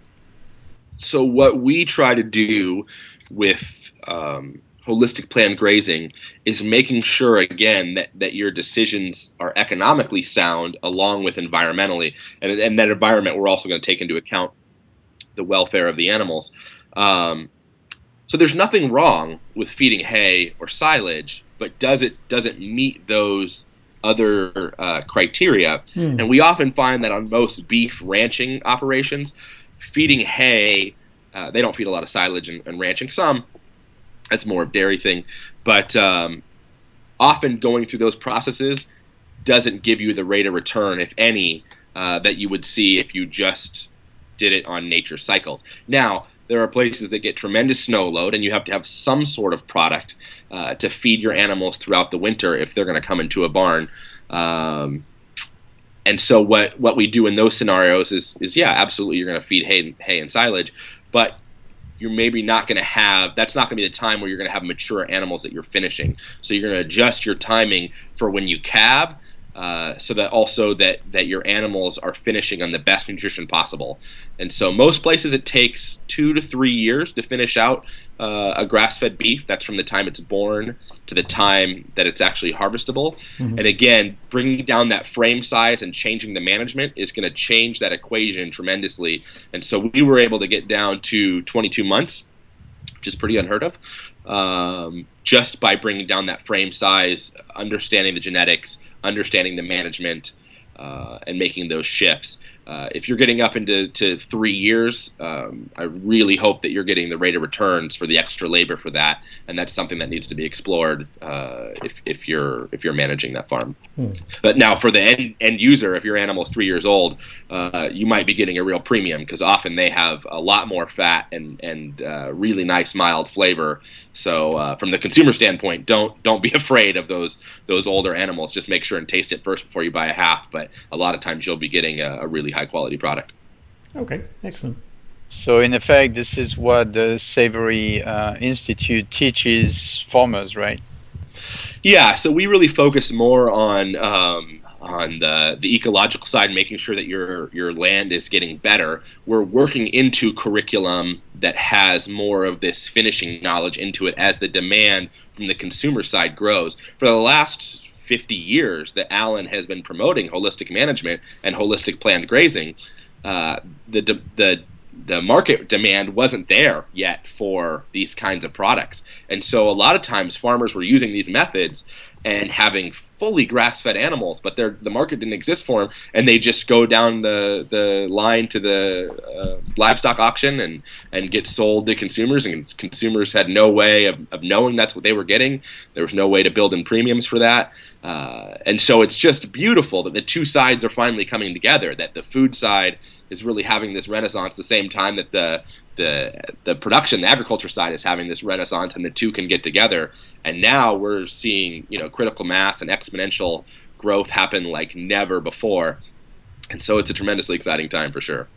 So what we try to do with holistic planned grazing is making sure, again, that your decisions are economically sound along with environmentally. And that environment, we're also going to take into account the welfare of the animals. So there's nothing wrong with feeding hay or silage, but does it meet those other criteria? And we often find that on most beef ranching operations, feeding hay, they don't feed a lot of silage and ranching. Some, that's more of dairy thing, but often going through those processes doesn't give you the rate of return, if any, that you would see if you just did it on nature cycles. Now, there are places that get tremendous snow load, and you have to have some sort of product to feed your animals throughout the winter if they're going to come into a barn. And so what we do in those scenarios is yeah, absolutely, you're going to feed hay and silage, but you're maybe not going to have, that's not going to be the time where you're going to have mature animals that you're finishing. So you're going to adjust your timing for when you calve, so that also that your animals are finishing on the best nutrition possible. And so most places it takes 2 to 3 years to finish out a grass-fed beef. That's from the time it's born to the time that it's actually harvestable. And again, bringing down that frame size and changing the management is going to change that equation tremendously. And so we were able to get down to 22 months, which is pretty unheard of, just by bringing down that frame size, understanding the genetics, understanding the management, and making those shifts. If you're getting up into 3 years, I really hope that you're getting the rate of returns for the extra labor for that, and that's something that needs to be explored if you're managing that farm. But now for the end user, if your animal is 3 years old, you might be getting a real premium, because often they have a lot more fat and really nice mild flavor. So from the consumer standpoint, don't be afraid of those older animals. Just make sure and taste it first before you buy a half. But a lot of times you'll be getting a really high quality product. Okay, excellent. So in effect, this is what the Savory Institute teaches farmers, right? Yeah, so we really focus more on the ecological side, making sure that your land is getting better. We're working into curriculum that has more of this finishing knowledge into it as the demand from the consumer side grows. For the last 50 years that Alan has been promoting holistic management and holistic planned grazing, the market demand wasn't there yet for these kinds of products. And so a lot of times farmers were using these methods and having fully grass-fed animals, but the market didn't exist for them, and they just go down the line to the livestock auction and get sold to consumers, and consumers had no way of knowing that's what they were getting. There was no way to build in premiums for that. And so it's just beautiful that the two sides are finally coming together, that the food side is really having this renaissance the same time that the production, the agriculture side is having this renaissance, and the two can get together. And now we're seeing, critical mass and exponential growth happen like never before. And so it's a tremendously exciting time for sure.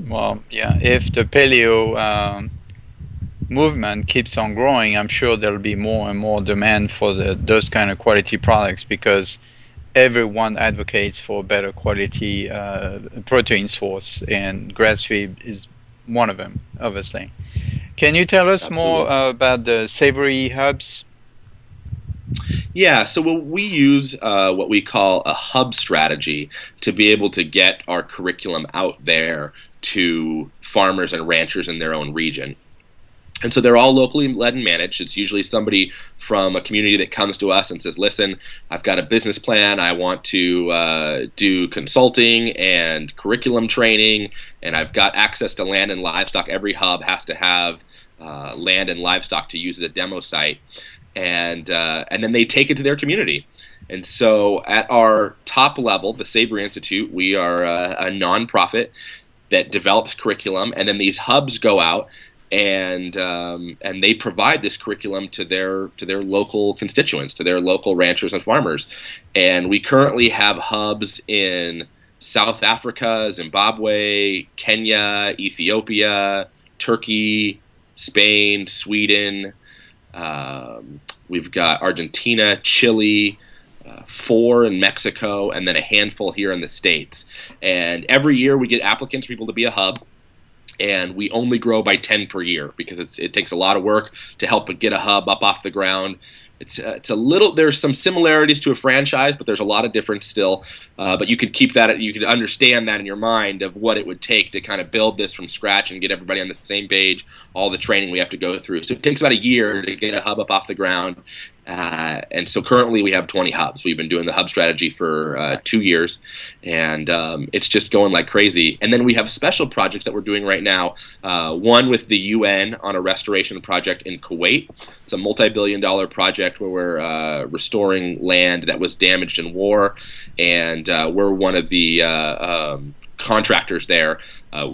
Well, yeah, if the paleo movement keeps on growing, I'm sure there'll be more and more demand for those kind of quality products, because everyone advocates for better quality protein source, and grass-fed is one of them, obviously. Can you tell us more about the Savory hubs? Yeah, so we use what we call a hub strategy to be able to get our curriculum out there to farmers and ranchers in their own region. And so they're all locally led and managed. It's usually somebody from a community that comes to us and says, listen, I've got a business plan. I want to do consulting and curriculum training, and I've got access to land and livestock. Every hub has to have land and livestock to use as a demo site. And then they take it to their community. And so at our top level, the Savory Institute, we are a nonprofit that develops curriculum, and then these hubs go out and they provide this curriculum to their local constituents, to their local ranchers and farmers. And we currently have hubs in South Africa, Zimbabwe, Kenya, Ethiopia, Turkey, Spain, Sweden. We've got Argentina, Chile, 4 in Mexico, and then a handful here in the States. And every year we get applicants for people to be a hub, and we only grow by 10 per year because it takes a lot of work to help get a hub up off the ground. It's a little, there's some similarities to a franchise, but there's a lot of difference still. But you could keep that, you could understand that in your mind of what it would take to kind of build this from scratch and get everybody on the same page, all the training we have to go through. So it takes about a year to get a hub up off the ground. And so currently we have 20 hubs. We've been doing the hub strategy for 2 years, and it's just going like crazy. And then we have special projects that we're doing right now. One with the UN on a restoration project in Kuwait. It's a multi-billion-dollar project where we're restoring land that was damaged in war, and we're one of the contractors there.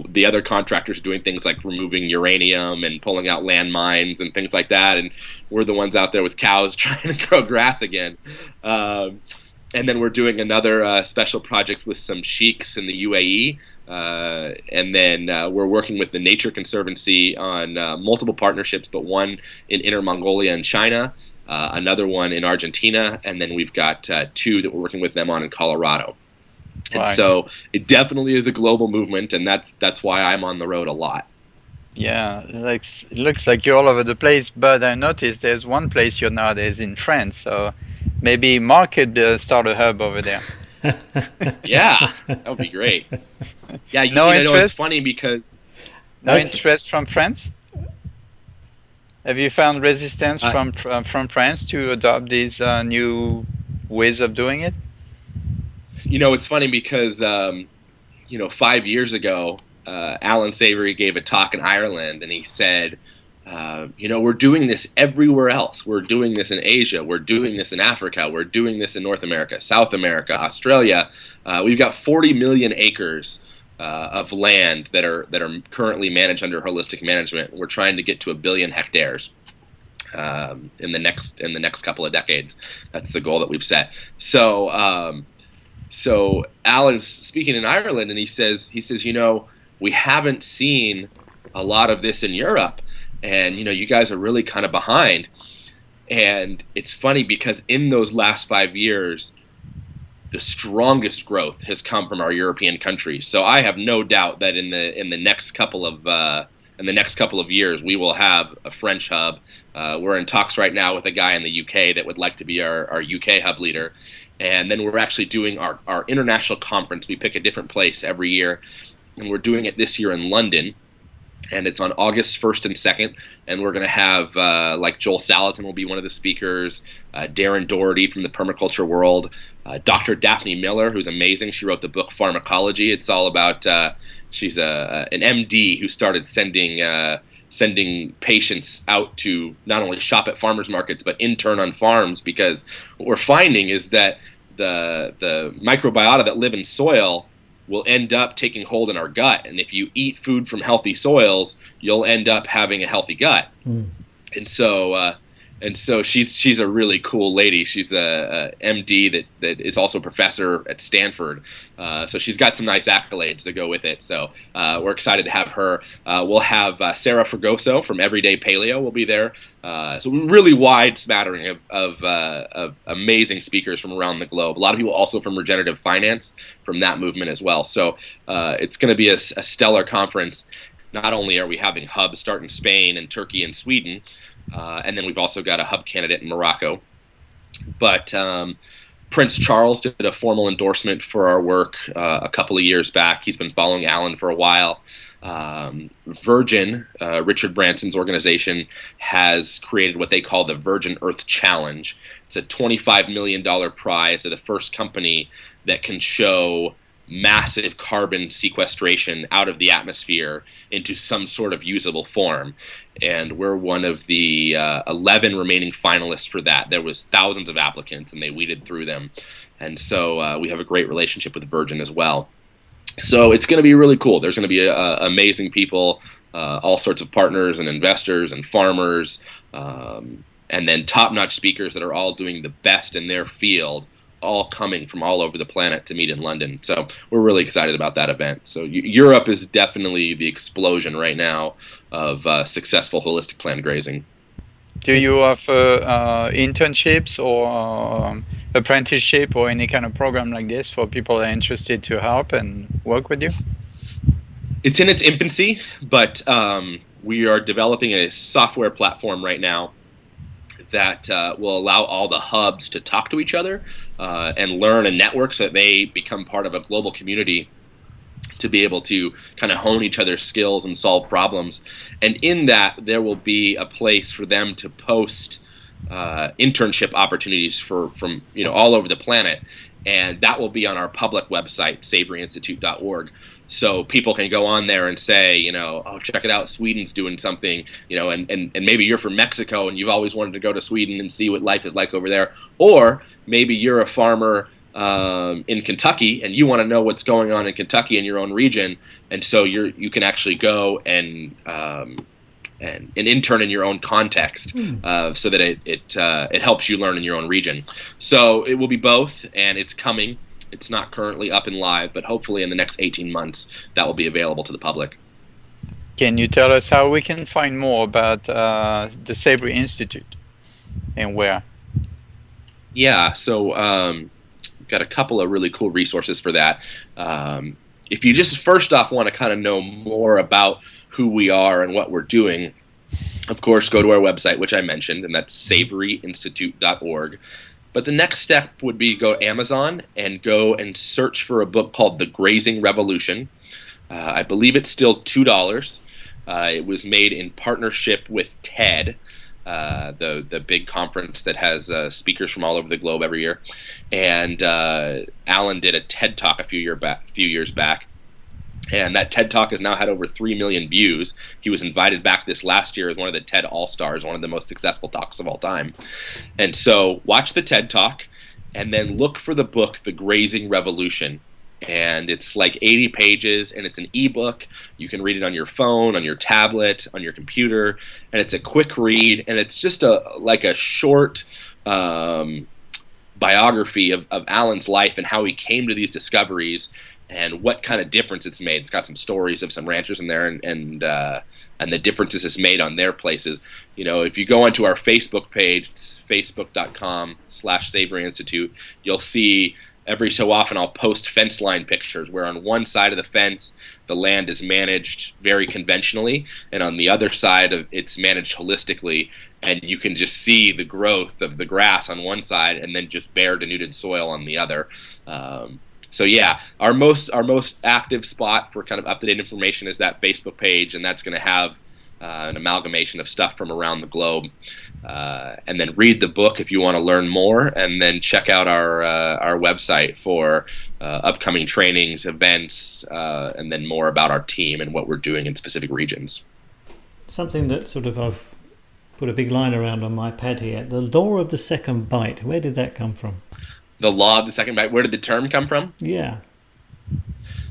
The other contractors are doing things like removing uranium and pulling out landmines and things like that, and we're the ones out there with cows trying to grow grass again. And then we're doing another special projects with some sheiks in the UAE, and then we're working with the Nature Conservancy on multiple partnerships, but one in Inner Mongolia and China, another one in Argentina, and then we've got 2 that we're working with them on in Colorado. And Right. so it definitely is a global movement, and that's why I'm on the road a lot. Yeah, like it looks like you're all over the place, but I noticed there's one place you're nowadays in France, so maybe Mark could start a hub over there. Yeah, that would be great. Yeah, No know, it's interest? funny because No That's- interest from France? Have you found resistance from France to adopt these new ways of doing it? it's funny because 5 years ago, Alan Savory gave a talk in Ireland, and he said, we're doing this everywhere else. We're doing this in Asia. We're doing this in Africa. We're doing this in North America, South America, Australia. We've got 40 million acres of land that are currently managed under holistic management. We're trying to get to 1 billion hectares in the next couple of decades. That's the goal that we've set. So Alan's speaking in Ireland, and he says, we haven't seen a lot of this in Europe, and you guys are really kind of behind. And it's funny because in those last 5 years, the strongest growth has come from our European countries. So I have no doubt that in the next couple of years we will have a French hub. We're in talks right now with a guy in the UK that would like to be our UK hub leader. And then we're actually doing our international conference. We pick a different place every year, and we're doing it this year in London. And it's on August 1st and 2nd, and we're going to have, like Joel Salatin will be one of the speakers, Darren Doherty from the permaculture world, Dr. Daphne Miller, who's amazing. She wrote the book Pharmacology. It's all about, she's an MD who started sending patients out to not only shop at farmers markets, but intern on farms, because what we're finding is that the microbiota that live in soil will end up taking hold in our gut. And if you eat food from healthy soils, you'll end up having a healthy gut. Mm. And so she's a really cool lady. She's a MD that is also a professor at Stanford. So she's got some nice accolades to go with it. So we're excited to have her. We'll have Sarah Fregoso from Everyday Paleo will be there. So really wide smattering of amazing speakers from around the globe. A lot of people also from regenerative finance, from that movement as well. So it's going to be a stellar conference. Not only are we having hubs start in Spain and Turkey and Sweden, and then we've also got a hub candidate in Morocco. But Prince Charles did a formal endorsement for our work a couple of years back. He's been following Alan for a while. Virgin, Richard Branson's organization, has created what they call the Virgin Earth Challenge. It's a $25 million prize to the first company that can show massive carbon sequestration out of the atmosphere into some sort of usable form. And we're one of the 11 remaining finalists for that. There was thousands of applicants, and they weeded through them. And so we have a great relationship with Virgin as well. So it's going to be really cool. There's going to be amazing people, all sorts of partners and investors and farmers, and then top-notch speakers that are all doing the best in their field, all coming from all over the planet to meet in London. So we're really excited about that event. So Europe is definitely the explosion right now of successful holistic plant grazing. Do you offer internships or apprenticeship or any kind of program like this for people that are interested to help and work with you? It's in its infancy, but we are developing a software platform right now that will allow all the hubs to talk to each other and learn and network so that they become part of a global community to be able to kind of hone each other's skills and solve problems. And in that, there will be a place for them to post internship opportunities from all over the planet. And that will be on our public website, savoryinstitute.org. So people can go on there and say, oh, check it out, Sweden's doing something, and maybe you're from Mexico and you've always wanted to go to Sweden and see what life is like over there. Or maybe you're a farmer in Kentucky and you want to know what's going on in Kentucky in your own region. And so you can actually go and intern in your own context so that it helps you learn in your own region. So it will be both, and it's coming. It's not currently up and live, but hopefully in the next 18 months that will be available to the public. Can you tell us how we can find more about the Savory Institute and where? Yeah, so got a couple of really cool resources for that. If you just first off want to kind of know more about who we are and what we're doing, of course, go to our website, which I mentioned, and that's savoryinstitute.org. But the next step would be go to Amazon and go and search for a book called The Grazing Revolution. I believe it's still $2. It was made in partnership with TED, the big conference that has speakers from all over the globe every year. And Alan did a TED Talk a few years back. And that TED Talk has now had over 3 million views. He was invited back this last year as one of the TED All-Stars, one of the most successful talks of all time. And so watch the TED Talk and then look for the book, The Grazing Revolution. And it's like 80 pages, and it's an ebook. You can read it on your phone, on your tablet, on your computer. And it's a quick read, and it's just like a short biography of Alan's life and how he came to these discoveries and what kind of difference it's made. It's got some stories of some ranchers in there and the differences it's made on their places. If you go onto our Facebook page, it's facebook.com/Savory Institute, you'll see every so often I'll post fence line pictures where on one side of the fence the land is managed very conventionally, and on the other side it's managed holistically, and you can just see the growth of the grass on one side and then just bare denuded soil on the other. So yeah, our most active spot for kind of up-to-date information is that Facebook page, and that's going to have an amalgamation of stuff from around the globe. And then read the book if you want to learn more, and then check out our website for upcoming trainings, events, and then more about our team and what we're doing in specific regions. Something that sort of I've put a big line around on my pad here, the law of the second bite. Where did that come from? The law of the second bite. Where did the term come from? Yeah.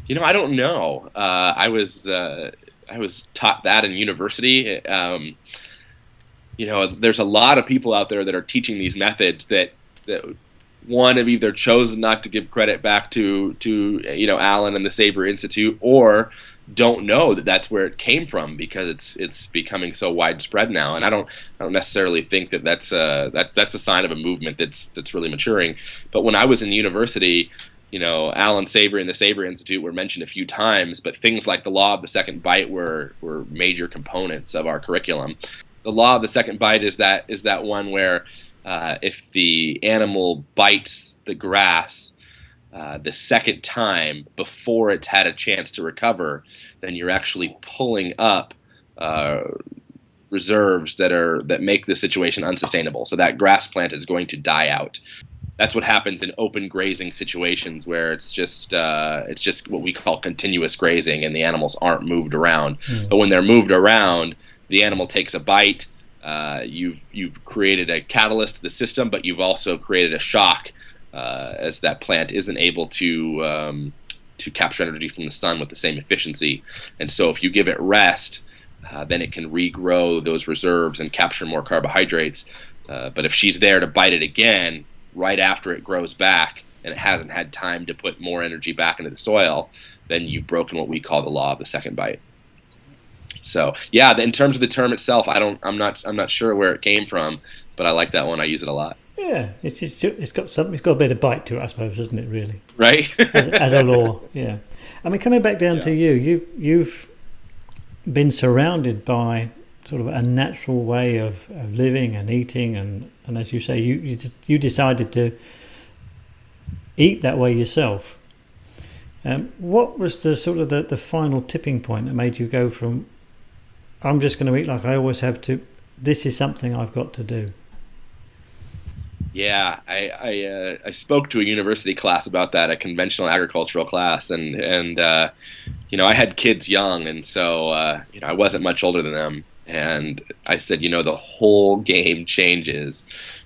I don't know. I was taught that in university. There's a lot of people out there that are teaching these methods that one have either chosen not to give credit back to Alan and the Savory Institute, or don't know that that's where it came from because it's becoming so widespread now. And I don't necessarily think that that's a sign of a movement that's really maturing. But when I was in university, Alan Savory and the Savory Institute were mentioned a few times, but things like the law of the second bite were major components of our curriculum. The law of the second bite is that one where if the animal bites the grass the second time before it's had a chance to recover, then you're actually pulling up reserves that make the situation unsustainable. So that grass plant is going to die out. That's what happens in open grazing situations where it's just what we call continuous grazing, and the animals aren't moved around. But when they're moved around, the animal takes a bite. You've created a catalyst to the system, but you've also created a shock as that plant isn't able to capture energy from the sun with the same efficiency. And so if you give it rest, then it can regrow those reserves and capture more carbohydrates. But if she's there to bite it again right after it grows back and it hasn't had time to put more energy back into the soil, then you've broken what we call the law of the second bite. So yeah, in terms of the term itself, I'm not sure where it came from, but I like that one. I use it a lot. Yeah, it's got something. It's got a bit of bite to it, I suppose, doesn't it? Really, right? as a law, yeah. I mean, coming back down to you've been surrounded by sort of a natural way of living and eating, and as you say, you decided to eat that way yourself. What was the sort of the final tipping point that made you go from I'm just going to eat like I always have to this is something I've got to do? Yeah, I spoke to a university class about that, a conventional agricultural class, and I had kids young, and so I wasn't much older than them, and I said, the whole game changes,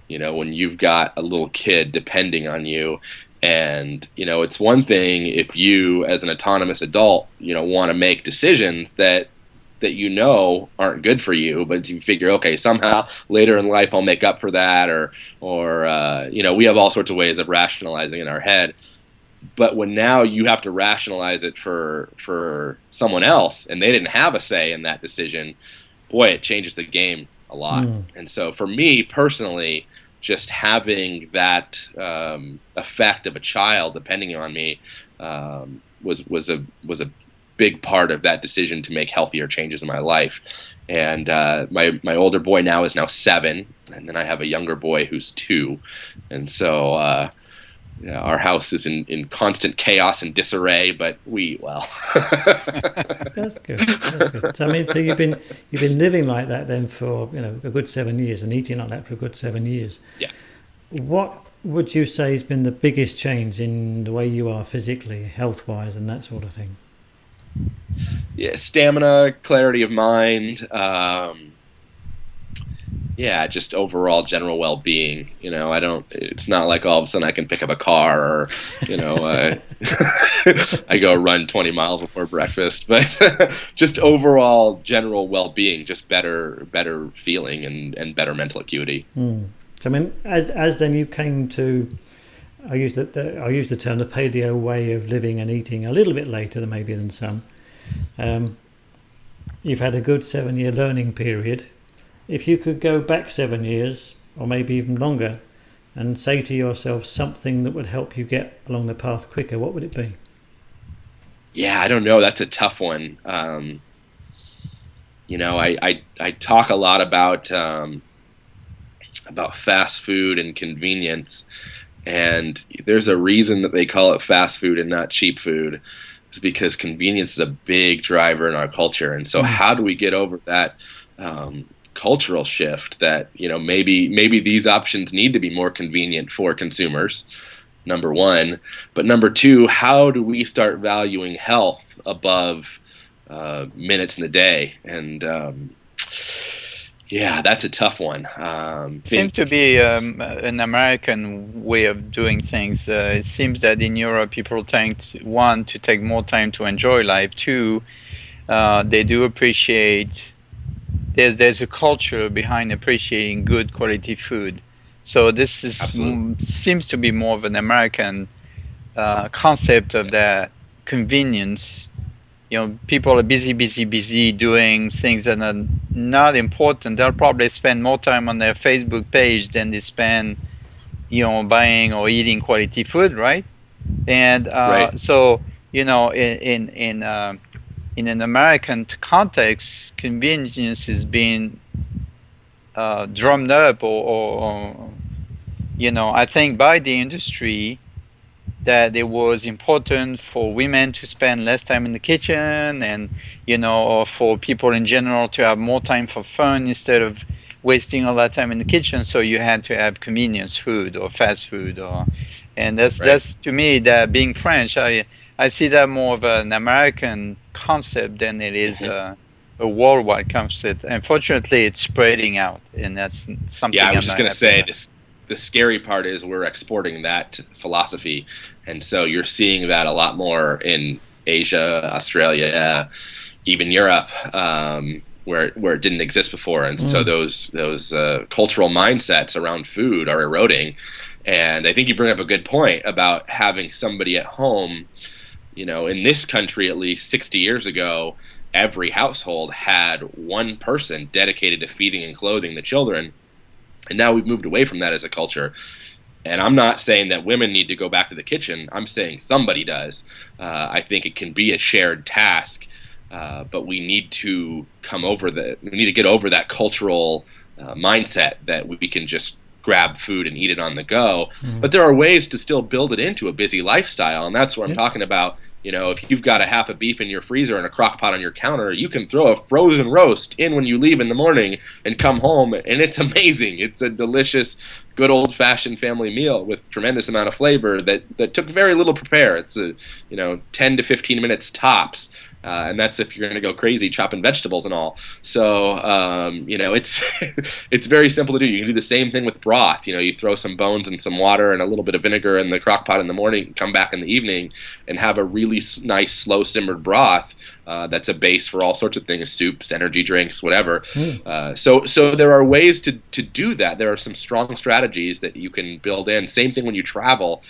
when you've got a little kid depending on you, and it's one thing if you, as an autonomous adult, want to make decisions that aren't good for you, but you figure, okay, somehow later in life I'll make up for that, or we have all sorts of ways of rationalizing in our head. But when now you have to rationalize it for someone else, and they didn't have a say in that decision, boy, it changes the game a lot. And so for me personally, just having that effect of a child depending on me was a big part of that decision to make healthier changes in my life. And my older boy now is 7, and then I have a younger boy who's 2, and so our house is in constant chaos and disarray, but we eat well. That's good. So you've been living like that then for a good 7 years, and eating like that for a good 7 years. Yeah. What would you say has been the biggest change in the way you are physically, health-wise, and that sort of thing? Yeah, stamina, clarity of mind, just overall general well-being. It's not like all of a sudden I can pick up a car, or I go run 20 miles before breakfast, but just overall general well-being, just better feeling and better mental acuity. So I mean, as then you came to, I use the term the paleo way of living and eating a little bit later than some. You've had a good 7-year learning period. If you could go back 7 years, or maybe even longer, and say to yourself something that would help you get along the path quicker, what would it be? Yeah, I don't know. That's a tough one. I talk a lot about fast food and convenience, and there's a reason that they call it fast food and not cheap food. It's because convenience is a big driver in our culture, and so how do we get over that cultural shift that maybe these options need to be more convenient for consumers, number one, but number two, how do we start valuing health above minutes in the day? And that's a tough one. Seems to be an American way of doing things. It seems that in Europe, people tend to take more time to enjoy life. 2, they do appreciate. There's a culture behind appreciating good quality food. So this seems to be more of an American concept of that convenience. People are busy doing things that are not important. They'll probably spend more time on their Facebook page than they spend, buying or eating quality food, right? And so, in an American context, convenience is being drummed up, or I think by the industry, that it was important for women to spend less time in the kitchen, and or for people in general to have more time for fun instead of wasting all that time in the kitchen. So you had to have convenience food or fast food, and that's to me, that being French, I see that more of an American concept than it is a worldwide concept. Unfortunately, it's spreading out, and that's something. Yeah, I was just going to say this. The scary part is we're exporting that philosophy, and so you're seeing that a lot more in Asia, Australia, even Europe, where it didn't exist before. And so those cultural mindsets around food are eroding. And I think you bring up a good point about having somebody at home. In this country, at least 60 years ago, every household had one person dedicated to feeding and clothing the children. And now we've moved away from that as a culture. And I'm not saying that women need to go back to the kitchen. I'm saying somebody does. I think it can be a shared task, but we need to get over that cultural mindset that we can just grab food and eat it on the go. But there are ways to still build it into a busy lifestyle, and that's what I'm talking about. You know, if you've got a half a beef in your freezer and a crock pot on your counter, you can throw a frozen roast in when you leave in the morning and come home, and it's amazing. It's a delicious, good old-fashioned family meal with tremendous amount of flavor that took very little to prepare. It's 10 to 15 minutes tops. And that's if you're going to go crazy chopping vegetables and all. So, it's it's very simple to do. You can do the same thing with broth. You know, you throw some bones and some water and a little bit of vinegar in the crock pot in the morning, come back in the evening, and have a really nice, slow-simmered broth that's a base for all sorts of things, soups, energy drinks, whatever. So there are ways to do that. There are some strong strategies that you can build in. Same thing when you travel.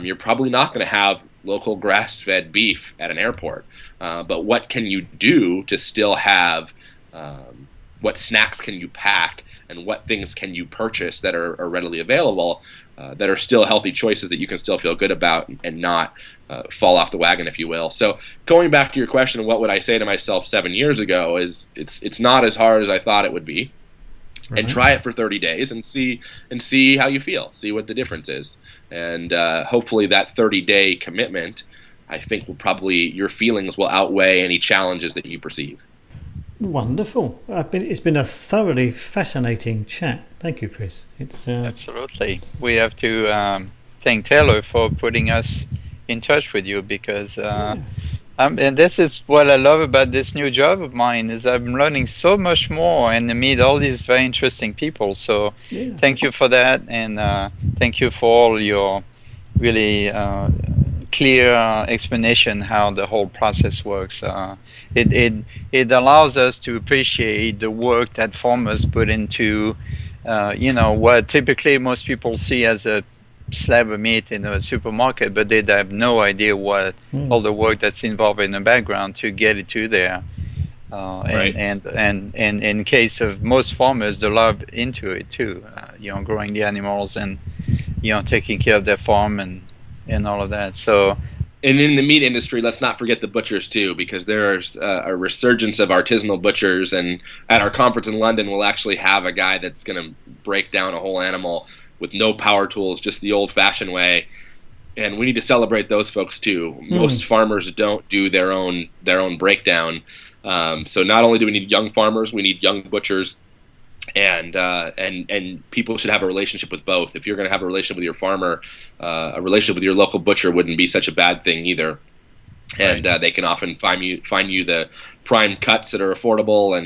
You're probably not going to have local grass-fed beef at an airport. But what can you do to still have, what snacks can you pack, and what things can you purchase that are readily available, that are still healthy choices that you can still feel good about and not fall off the wagon, if you will. So going back to your question, what would I say to myself 7 years ago, is it's not as hard as I thought it would be. Right. And try it for 30 days and see how you feel, see what the difference is. And hopefully that 30-day commitment, I think your feelings will outweigh any challenges that you perceive. Wonderful. It's been a thoroughly fascinating chat. Thank you, Chris. Absolutely. We have to thank Taylor for putting us in touch with you, because and this is what I love about this new job of mine, is I'm learning so much more and I meet all these very interesting people. So thank you for that, and thank you for all your really clear explanation how the whole process works. It allows us to appreciate the work that farmers put into what typically most people see as a slab of meat in a supermarket, but they have no idea what all the work that's involved in the background to get it to there. Right. And in case of most farmers, the love into it too, growing the animals and taking care of their farm and all of that. So, and in the meat industry, let's not forget the butchers too, because there's a resurgence of artisanal butchers. And at our conference in London, we'll actually have a guy that's going to break down a whole animal with no power tools, just the old-fashioned way. And we need to celebrate those folks too. Most farmers don't do their own breakdown. So not only do we need young farmers, we need young butchers. And people should have a relationship with both. If you're going to have a relationship with your farmer, a relationship with your local butcher wouldn't be such a bad thing either. And they can often find you the prime cuts that are affordable,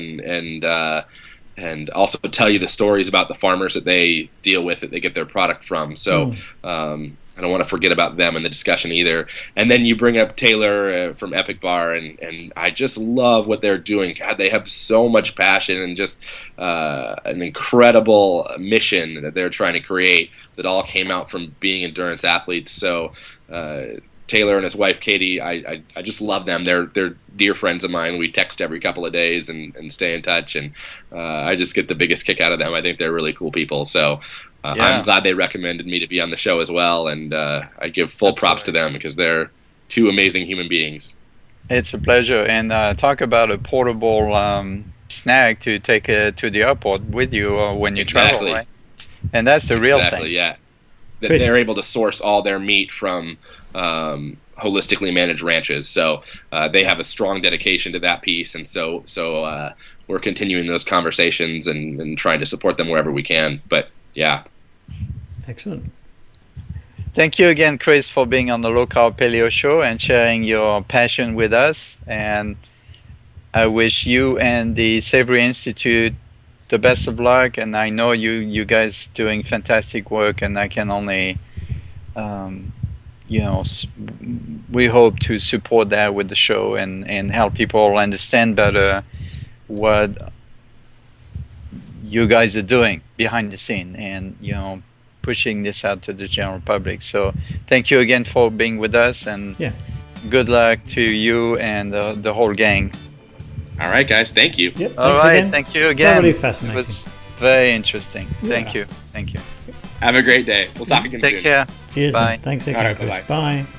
and also tell you the stories about the farmers that they deal with, that they get their product from. So I don't want to forget about them in the discussion either. And then you bring up Taylor from Epic Bar, and I just love what they're doing. God, they have so much passion and just an incredible mission that they're trying to create that all came out from being endurance athletes. So Taylor and his wife Katie, I just love them. They're dear friends of mine. We text every couple of days and stay in touch, and I just get the biggest kick out of them. I think they're really cool people. So I'm glad they recommended me to be on the show as well, and I give full props to them because they're two amazing human beings. It's a pleasure. And talk about a portable snack to take to the airport with you when you travel, right? And that's the real thing. Yeah. They're able to source all their meat from holistically managed ranches, so they have a strong dedication to that piece, and so we're continuing those conversations and trying to support them wherever we can. But yeah, excellent. Thank you again, Chris, for being on the Low Carb Paleo Show and sharing your passion with us. And I wish you and the Savory Institute the best of luck, and I know you guys doing fantastic work, and I can only we hope to support that with the show and help people understand better what you guys are doing behind the scene, and pushing this out to the general public. So thank you again for being with us, and good luck to you and the whole gang. All right, guys. Thank you. Yep, All thanks right, again. thank you again. Thoroughly It fascinating. was very interesting. Yeah. Thank you. Thank you. Have a great day. We'll talk again soon. Take care. Cheers. Bye. And thanks again. All right, Chris. bye-bye. Bye.